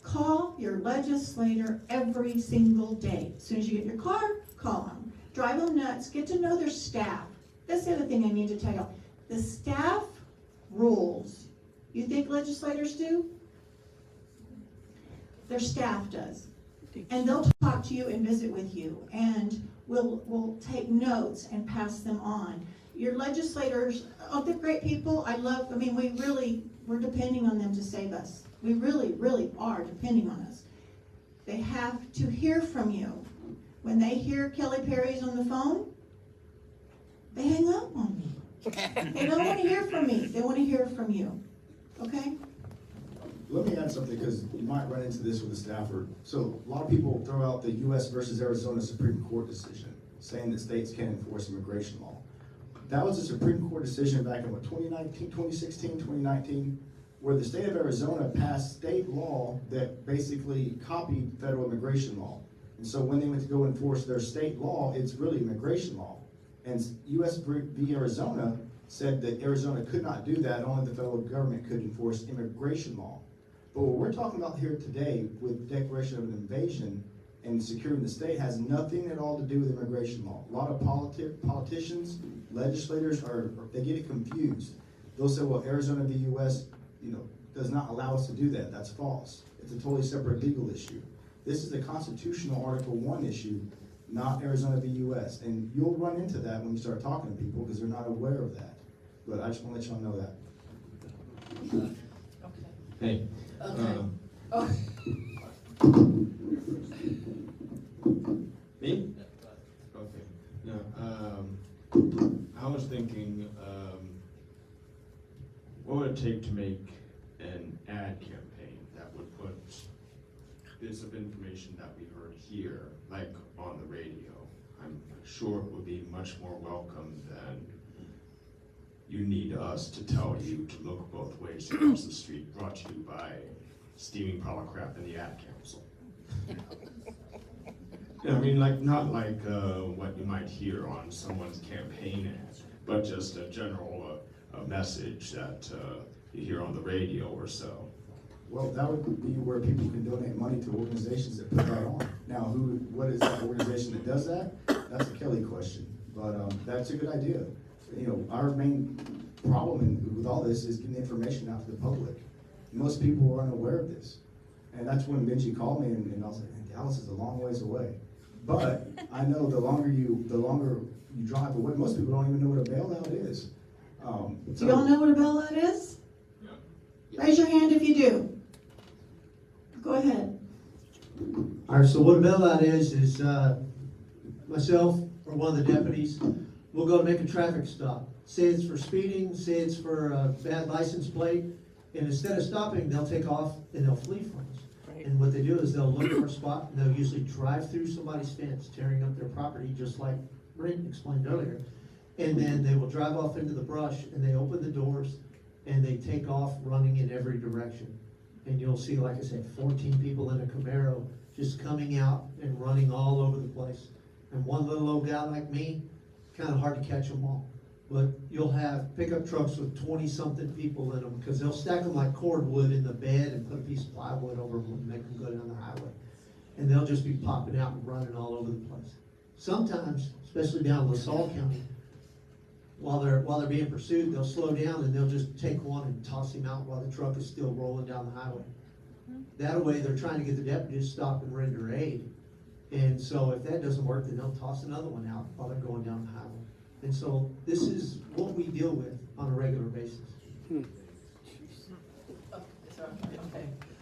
Call your legislator every single day. As soon as you get in your car, call them. Drive them nuts. Get to know their staff. That's the other thing I need to tell you. The staff rules. You think legislators do? Their staff does. And they'll talk to you and visit with you. And we'll take notes and pass them on. Your legislators, they're great people. We're depending on them to save us. We really, really are depending on us. They have to hear from you. When they hear Kelly Perry's on the phone, they hang up on me. They don't want to hear from me. They want to hear from you. Okay? Let me add something, because you might run into this with a staffer. So a lot of people throw out the U.S. versus Arizona Supreme Court decision, saying that states can't enforce immigration law. That was a Supreme Court decision back in 2016, 2019, where the state of Arizona passed state law that basically copied federal immigration law. And so when they went to go enforce their state law, it's really immigration law. And U.S. v. Arizona said that Arizona could not do that, only the federal government could enforce immigration law. But what we're talking about here today with declaration of an invasion and securing the state has nothing at all to do with immigration law. A lot of politicians, legislators, they get it confused. They'll say, well, Arizona v. U.S., does not allow us to do that. That's false. It's a totally separate legal issue. This is a constitutional Article 1 issue, not Arizona v. U.S. And you'll run into that when you start talking to people because they're not aware of that. But I just want to let y'all know that. Hey. Okay. Me? Okay. No, I was thinking, what would it take to make an ad campaign that would put bits of information that we heard here, like on the radio? I'm sure it would be much more welcome than you need us to tell you to look both ways across the street, brought to you by Steaming Power Crap and the Ad Council. I mean, like, not like what you might hear on someone's campaign ad, but just a general message that you hear on the radio or so. Well, that would be where people can donate money to organizations that put that on. Now, what is that organization that does that? That's a Kelly question, but that's a good idea. You know, our main problem with all this is getting information out to the public. Most people are unaware of this. And that's when Benji called me and I was like, man, Dallas is a long ways away. But I know the longer you drive away, most people don't even know what a bailout is. Do y'all know what a bailout is? Yeah. Raise your hand if you do. Go ahead. All right, so what a bailout is myself or one of the deputies, we'll go make a traffic stop. Say it's for speeding, say it's for a bad license plate, and instead of stopping, they'll take off and they'll flee from us. And what they do is they'll look for a spot and they'll usually drive through somebody's fence, tearing up their property, just like Brent explained earlier. And then they will drive off into the brush and they open the doors and they take off running in every direction. And you'll see, like I said, 14 people in a Camaro just coming out and running all over the place. And one little old guy like me, kind of hard to catch them all. But you'll have pickup trucks with 20-something people in them because they'll stack them like cordwood in the bed and put a piece of plywood over them and make them go down the highway. And they'll just be popping out and running all over the place. Sometimes, especially down in LaSalle County, while they're being pursued, they'll slow down and they'll just take one and toss him out while the truck is still rolling down the highway. That way, they're trying to get the deputy to stop and render aid. And so if that doesn't work, then they'll toss another one out while they're going down the highway. And so this is what we deal with on a regular basis. Okay.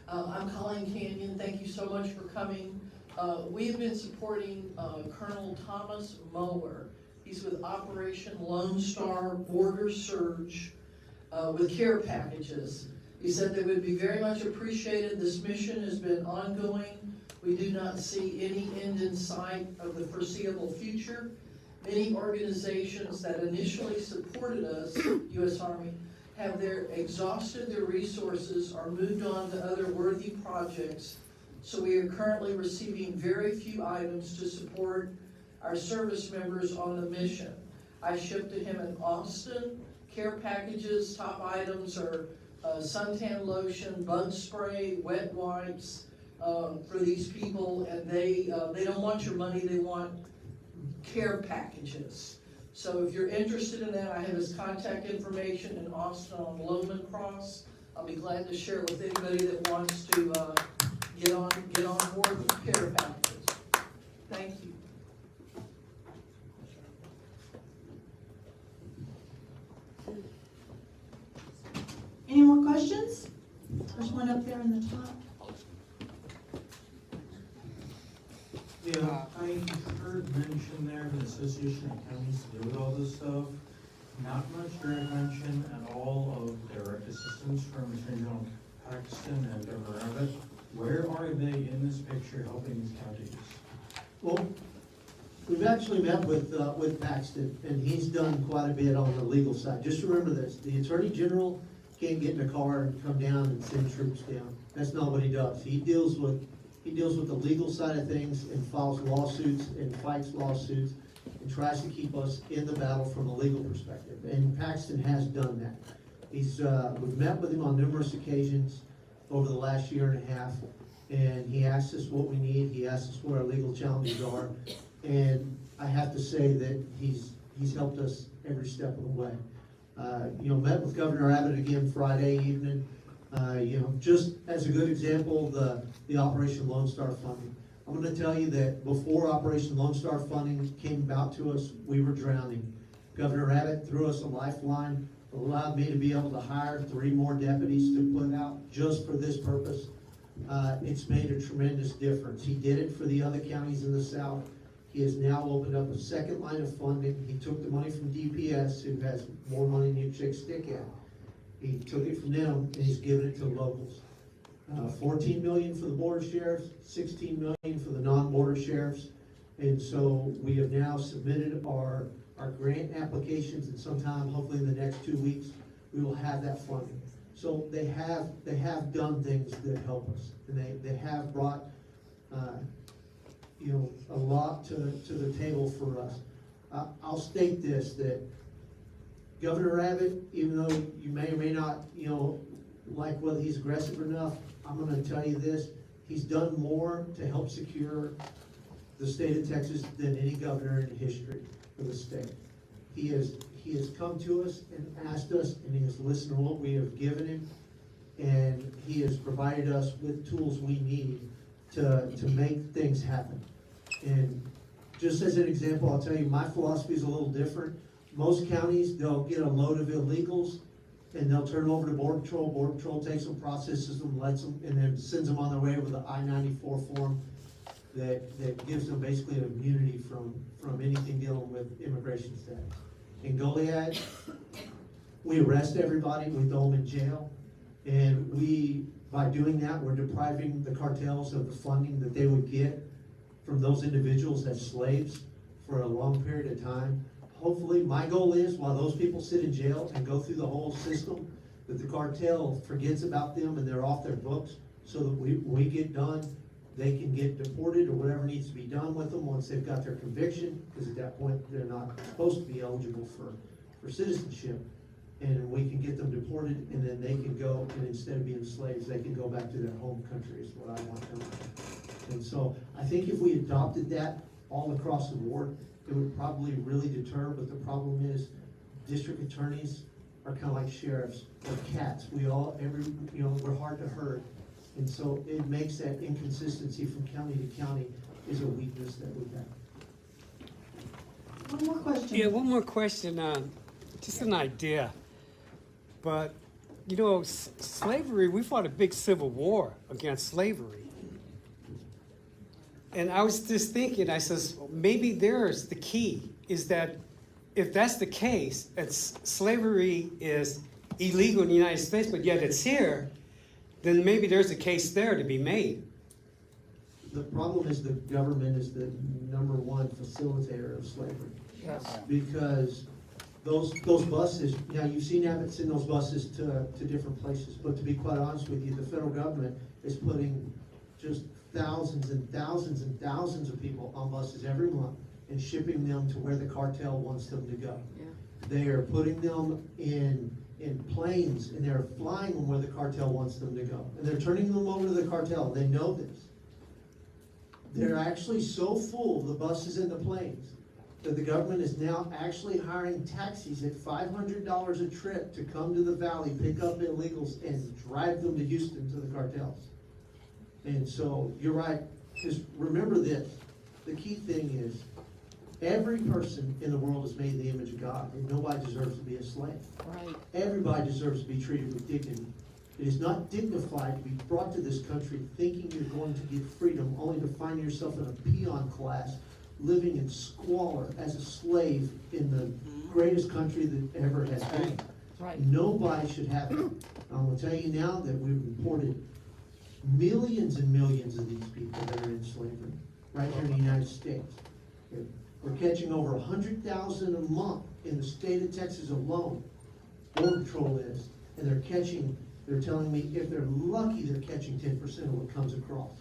I'm Colleen Canyon. Thank you so much for coming. We have been supporting Colonel Thomas Moeller. He's with Operation Lone Star Border Surge with care packages. He said they would be very much appreciated. This mission has been ongoing. We do not see any end in sight of the foreseeable future. Many organizations that initially supported us, U.S. Army, have exhausted their resources or moved on to other worthy projects. So we are currently receiving very few items to support our service members on the mission. I shipped to him in Austin care packages. Top items are suntan lotion, bug spray, wet wipes for these people, and they don't want your money, they want care packages. So if you're interested in that, I have his contact information in Austin on Loman Cross. I'll be glad to share it with anybody that wants to get on board with care packages. Thank you. Any more questions? There's one up there in the top. Yeah, I heard mention there of the Association of Counties to do with all this stuff. Not much direct mention at all of direct assistance from Attorney General Paxton and Governor Abbott. Where are they in this picture helping these counties? Well, we've actually met with Paxton, and he's done quite a bit on the legal side. Just remember this, the Attorney General can't get in a car and come down and send troops down. That's not what he does. He deals with the legal side of things and files lawsuits and fights lawsuits and tries to keep us in the battle from a legal perspective. And Paxton has done that. We've met with him on numerous occasions over the last year and a half, and he asks us what we need. He asks us what our legal challenges are, and I have to say that he's helped us every step of the way. Met with Governor Abbott again Friday evening. Just as a good example, the Operation Lone Star funding. I'm going to tell you that before Operation Lone Star funding came about to us, we were drowning. Governor Abbott threw us a lifeline allowed me to be able to hire 3 more deputies to put out just for this purpose. It's made a tremendous difference. He did it for the other counties in the south. He has now opened up a second line of funding. He took the money from DPS, who has more money than you shake stick at. He took it from them and he's given it to locals. 14 million for the border sheriffs, 16 million for the non-border sheriffs. And so we have now submitted our grant applications, and sometime, hopefully in the next 2 weeks, we will have that funding. So they have done things that help us, and they have brought a lot to the table for us. I'll state this, that Governor Abbott, even though you may or may not like whether he's aggressive enough, I'm going to tell you this: he's done more to help secure the state of Texas than any governor in history of the state. He has come to us and asked us, and he has listened to what we have given him, and he has provided us with tools we need to make things happen. And just as an example, I'll tell you, my philosophy is a little different. Most counties, they'll get a load of illegals and they'll turn them over to Border Patrol. Border Patrol takes them, processes them, lets them, and then sends them on their way with an I-94 form that gives them basically an immunity from anything dealing with immigration status. In Goliad, we arrest everybody, we throw them in jail, and by doing that, we're depriving the cartels of the funding that they would get from those individuals as slaves for a long period of time. Hopefully, my goal is, while those people sit in jail and go through the whole system, that the cartel forgets about them and they're off their books, so that we get done, they can get deported or whatever needs to be done with them once they've got their conviction, because at that point, they're not supposed to be eligible for citizenship. And we can get them deported, and then they can go, and instead of being slaves, they can go back to their home country, is what I want them to do. And so I think if we adopted that all across the board, it would probably really deter. But the problem is, district attorneys are kind of like sheriffs or cats. We're hard to hurt. And so it makes that inconsistency from county to county is a weakness that we have. One more question. Yeah, one more question. Just an idea. But, slavery, we fought a big civil war against slavery. And I was just thinking, I says, maybe there's the key, is that if that's the case, slavery is illegal in the United States, but yet it's here, then maybe there's a case there to be made. The problem is the government is the #1 facilitator of slavery. Yes. Because those buses, you've seen Abbott send those buses to different places, but to be quite honest with you, the federal government is putting just thousands and thousands and thousands of people on buses every month and shipping them to where the cartel wants them to go. Yeah. They are putting them in planes, and they're flying them where the cartel wants them to go. And they're turning them over to the cartel. They know this. They're actually so full, the buses and the planes, that the government is now actually hiring taxis at $500 a trip to come to the valley, pick up illegals, and drive them to Houston to the cartels. And so, you're right. Just remember this. The key thing is, every person in the world is made in the image of God, and nobody deserves to be a slave. Right. Everybody deserves to be treated with dignity. It is not dignified to be brought to this country thinking you're going to get freedom, only to find yourself in a peon class, living in squalor as a slave in the greatest country that ever has been. Right. Nobody should have it. I'm going to tell you now that we've reported millions and millions of these people that are in slavery right here in the United States. We're catching over 100,000 a month in the state of Texas alone. Border Patrol is, and they're telling me if they're lucky, they're catching 10% of what comes across.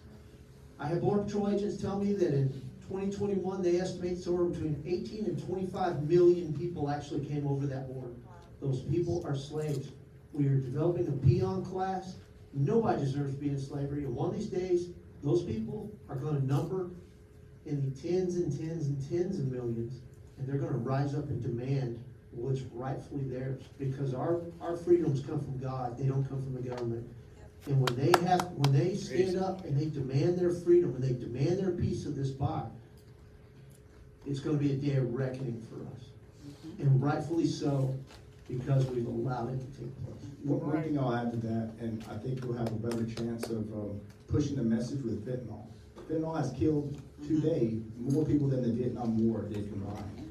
I have Border Patrol agents tell me that in 2021, they estimate somewhere between 18 and 25 million people actually came over that border. Those people are slaves. We are developing a peon class. Nobody deserves to be in slavery, and one of these days, those people are going to number in the tens and tens and tens of millions, and they're going to rise up and demand what's rightfully theirs, because our freedoms come from God. They don't come from the government. And when they stand up and they demand their freedom and they demand their piece of this pie, it's going to be a day of reckoning for us. And rightfully so. because we've allowed it to take place. One thing I'll add to that, and I think we'll have a better chance of pushing the message with fentanyl. Fentanyl has killed today more people than the Vietnam War did combined.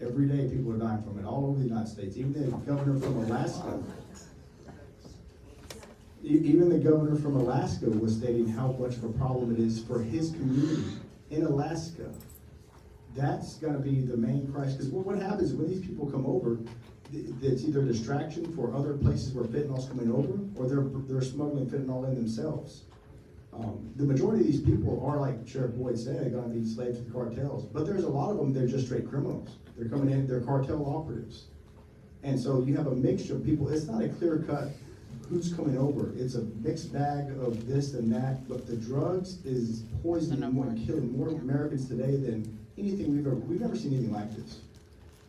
Every day people are dying from it all over the United States. Even the governor from Alaska, was stating how much of a problem it is for his community in Alaska. That's going to be the main crisis. Because what happens when these people come over, it's either a distraction for other places where fentanyl's coming over, or they're smuggling fentanyl in themselves. The majority of these people are, like Sheriff Boyd said, going to be slaves to the cartels. But there's a lot of them, they're just straight criminals. They're coming in, they're cartel operatives. And so you have a mixture of people. It's not a clear cut who's coming over. It's a mixed bag of this and that. But the drugs is poisoning more and killing more Americans today than anything we've never seen anything like this.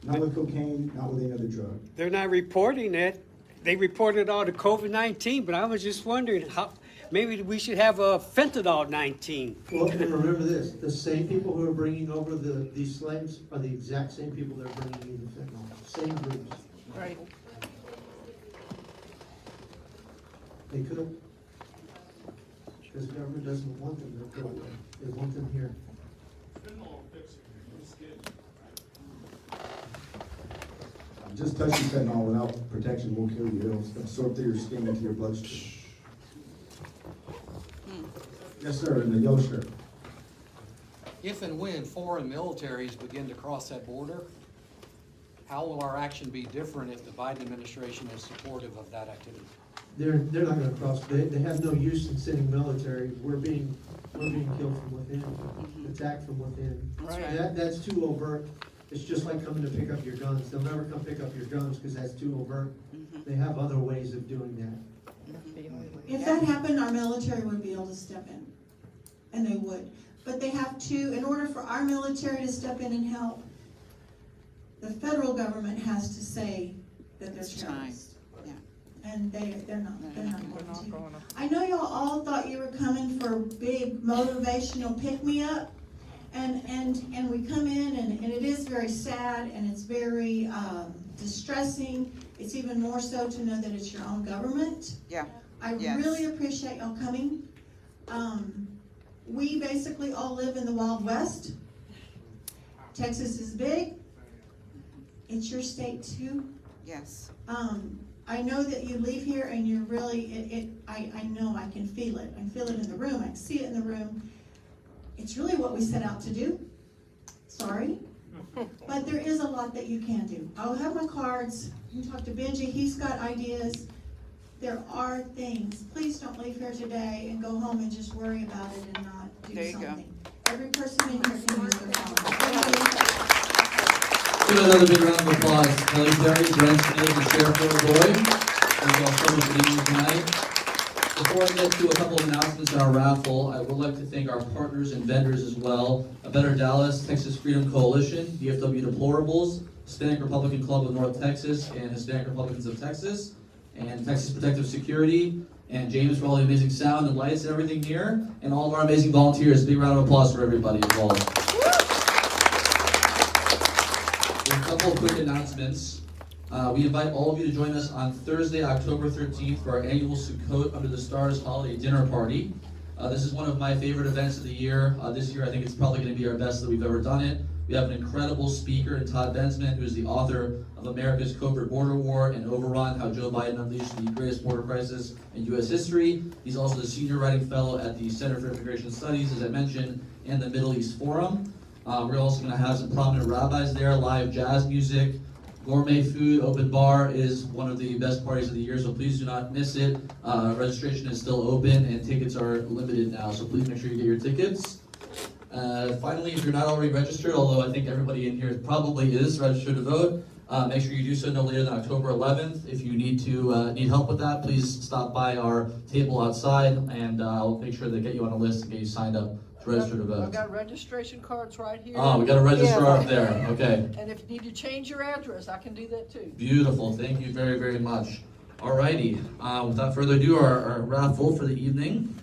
Not with cocaine, not with any other drug. They're not reporting it. They reported all the COVID-19, but I was just wondering how, maybe we should have a fentanyl 19. Well, and remember this, the same people who are bringing over these slaves are the exact same people that are bringing in the fentanyl. Same groups. Right. They could. Because the government doesn't want them to go away. They want them here. Just touching fentanyl without protection will kill you. It'll absorb through your skin into your bloodstream. Yes, sir, in the yellow shirt. If and when foreign militaries begin to cross that border, how will our action be different if the Biden administration is supportive of that activity? They're not going to cross. They have no use in sending military. We're being killed from within, attacked from within. Right. That's too overt. It's just like coming to pick up your guns. They'll never come pick up your guns because that's too overt. They have other ways of doing that. If that happened, our military would be able to step in, and they would. But they have to, in order for our military to step in and help, the federal government has to say that they're terrorists. And they're not going to. I know y'all all thought you were coming for big motivational pick-me-up, and we come in, and it is very sad, and it's very distressing. It's even more so to know that it's your own government. Yeah. I really appreciate y'all coming. We basically all live in the Wild West. Texas is big. It's your state too. Yes. I know that you leave here and you're really, I know, I can feel it. I feel it in the room. I can see it in the room. It's really what we set out to do. Sorry. But there is a lot that you can do. I'll have my cards. You can talk to Benji. He's got ideas. There are things. Please don't leave here today and go home and just worry about it and not do something. Every person in here can use their phone. Give another big round of applause. Kelly Terry, Brent Smith, and Sheriff Boyd. Thank you all so much for being here tonight. Before I get to a couple of announcements on our raffle, I would like to thank our partners and vendors as well. A Better Dallas, Texas Freedom Coalition, DFW Deplorables, Hispanic Republican Club of North Texas, and Hispanic Republicans of Texas, and Texas Protective Security, and James for all the amazing sound and lights and everything here, and all of our amazing volunteers. Big round of applause for everybody involved. A couple of quick announcements. We invite all of you to join us on Thursday, October 13th for our annual Sukkot Under the Stars holiday dinner party. This is one of my favorite events of the year. This year I think it's probably going to be our best that we've ever done it. We have an incredible speaker in Todd Bensman, who is the author of America's Covert Border War and Overrun, How Joe Biden Unleashed the Greatest Border Crisis in U.S. History. He's also the Senior Writing Fellow at the Center for Immigration Studies, as I mentioned, and the Middle East Forum. We're also going to have some prominent rabbis there, live jazz music, gourmet food, open bar is one of the best parties of the year, so please do not miss it. Registration is still open and tickets are limited now, so please make sure you get your tickets. Finally, if you're not already registered, although I think everybody in here probably is registered to vote, make sure you do so no later than October 11th. If you need help with that, please stop by our table outside, and I'll make sure to get you on a list and get you signed up to register to vote. I've got registration cards right here. Oh, we got a registrar up there. Okay. And if you need to change your address, I can do that too. Beautiful. Thank you very, very much. Alrighty. Without further ado, our raffle for the evening.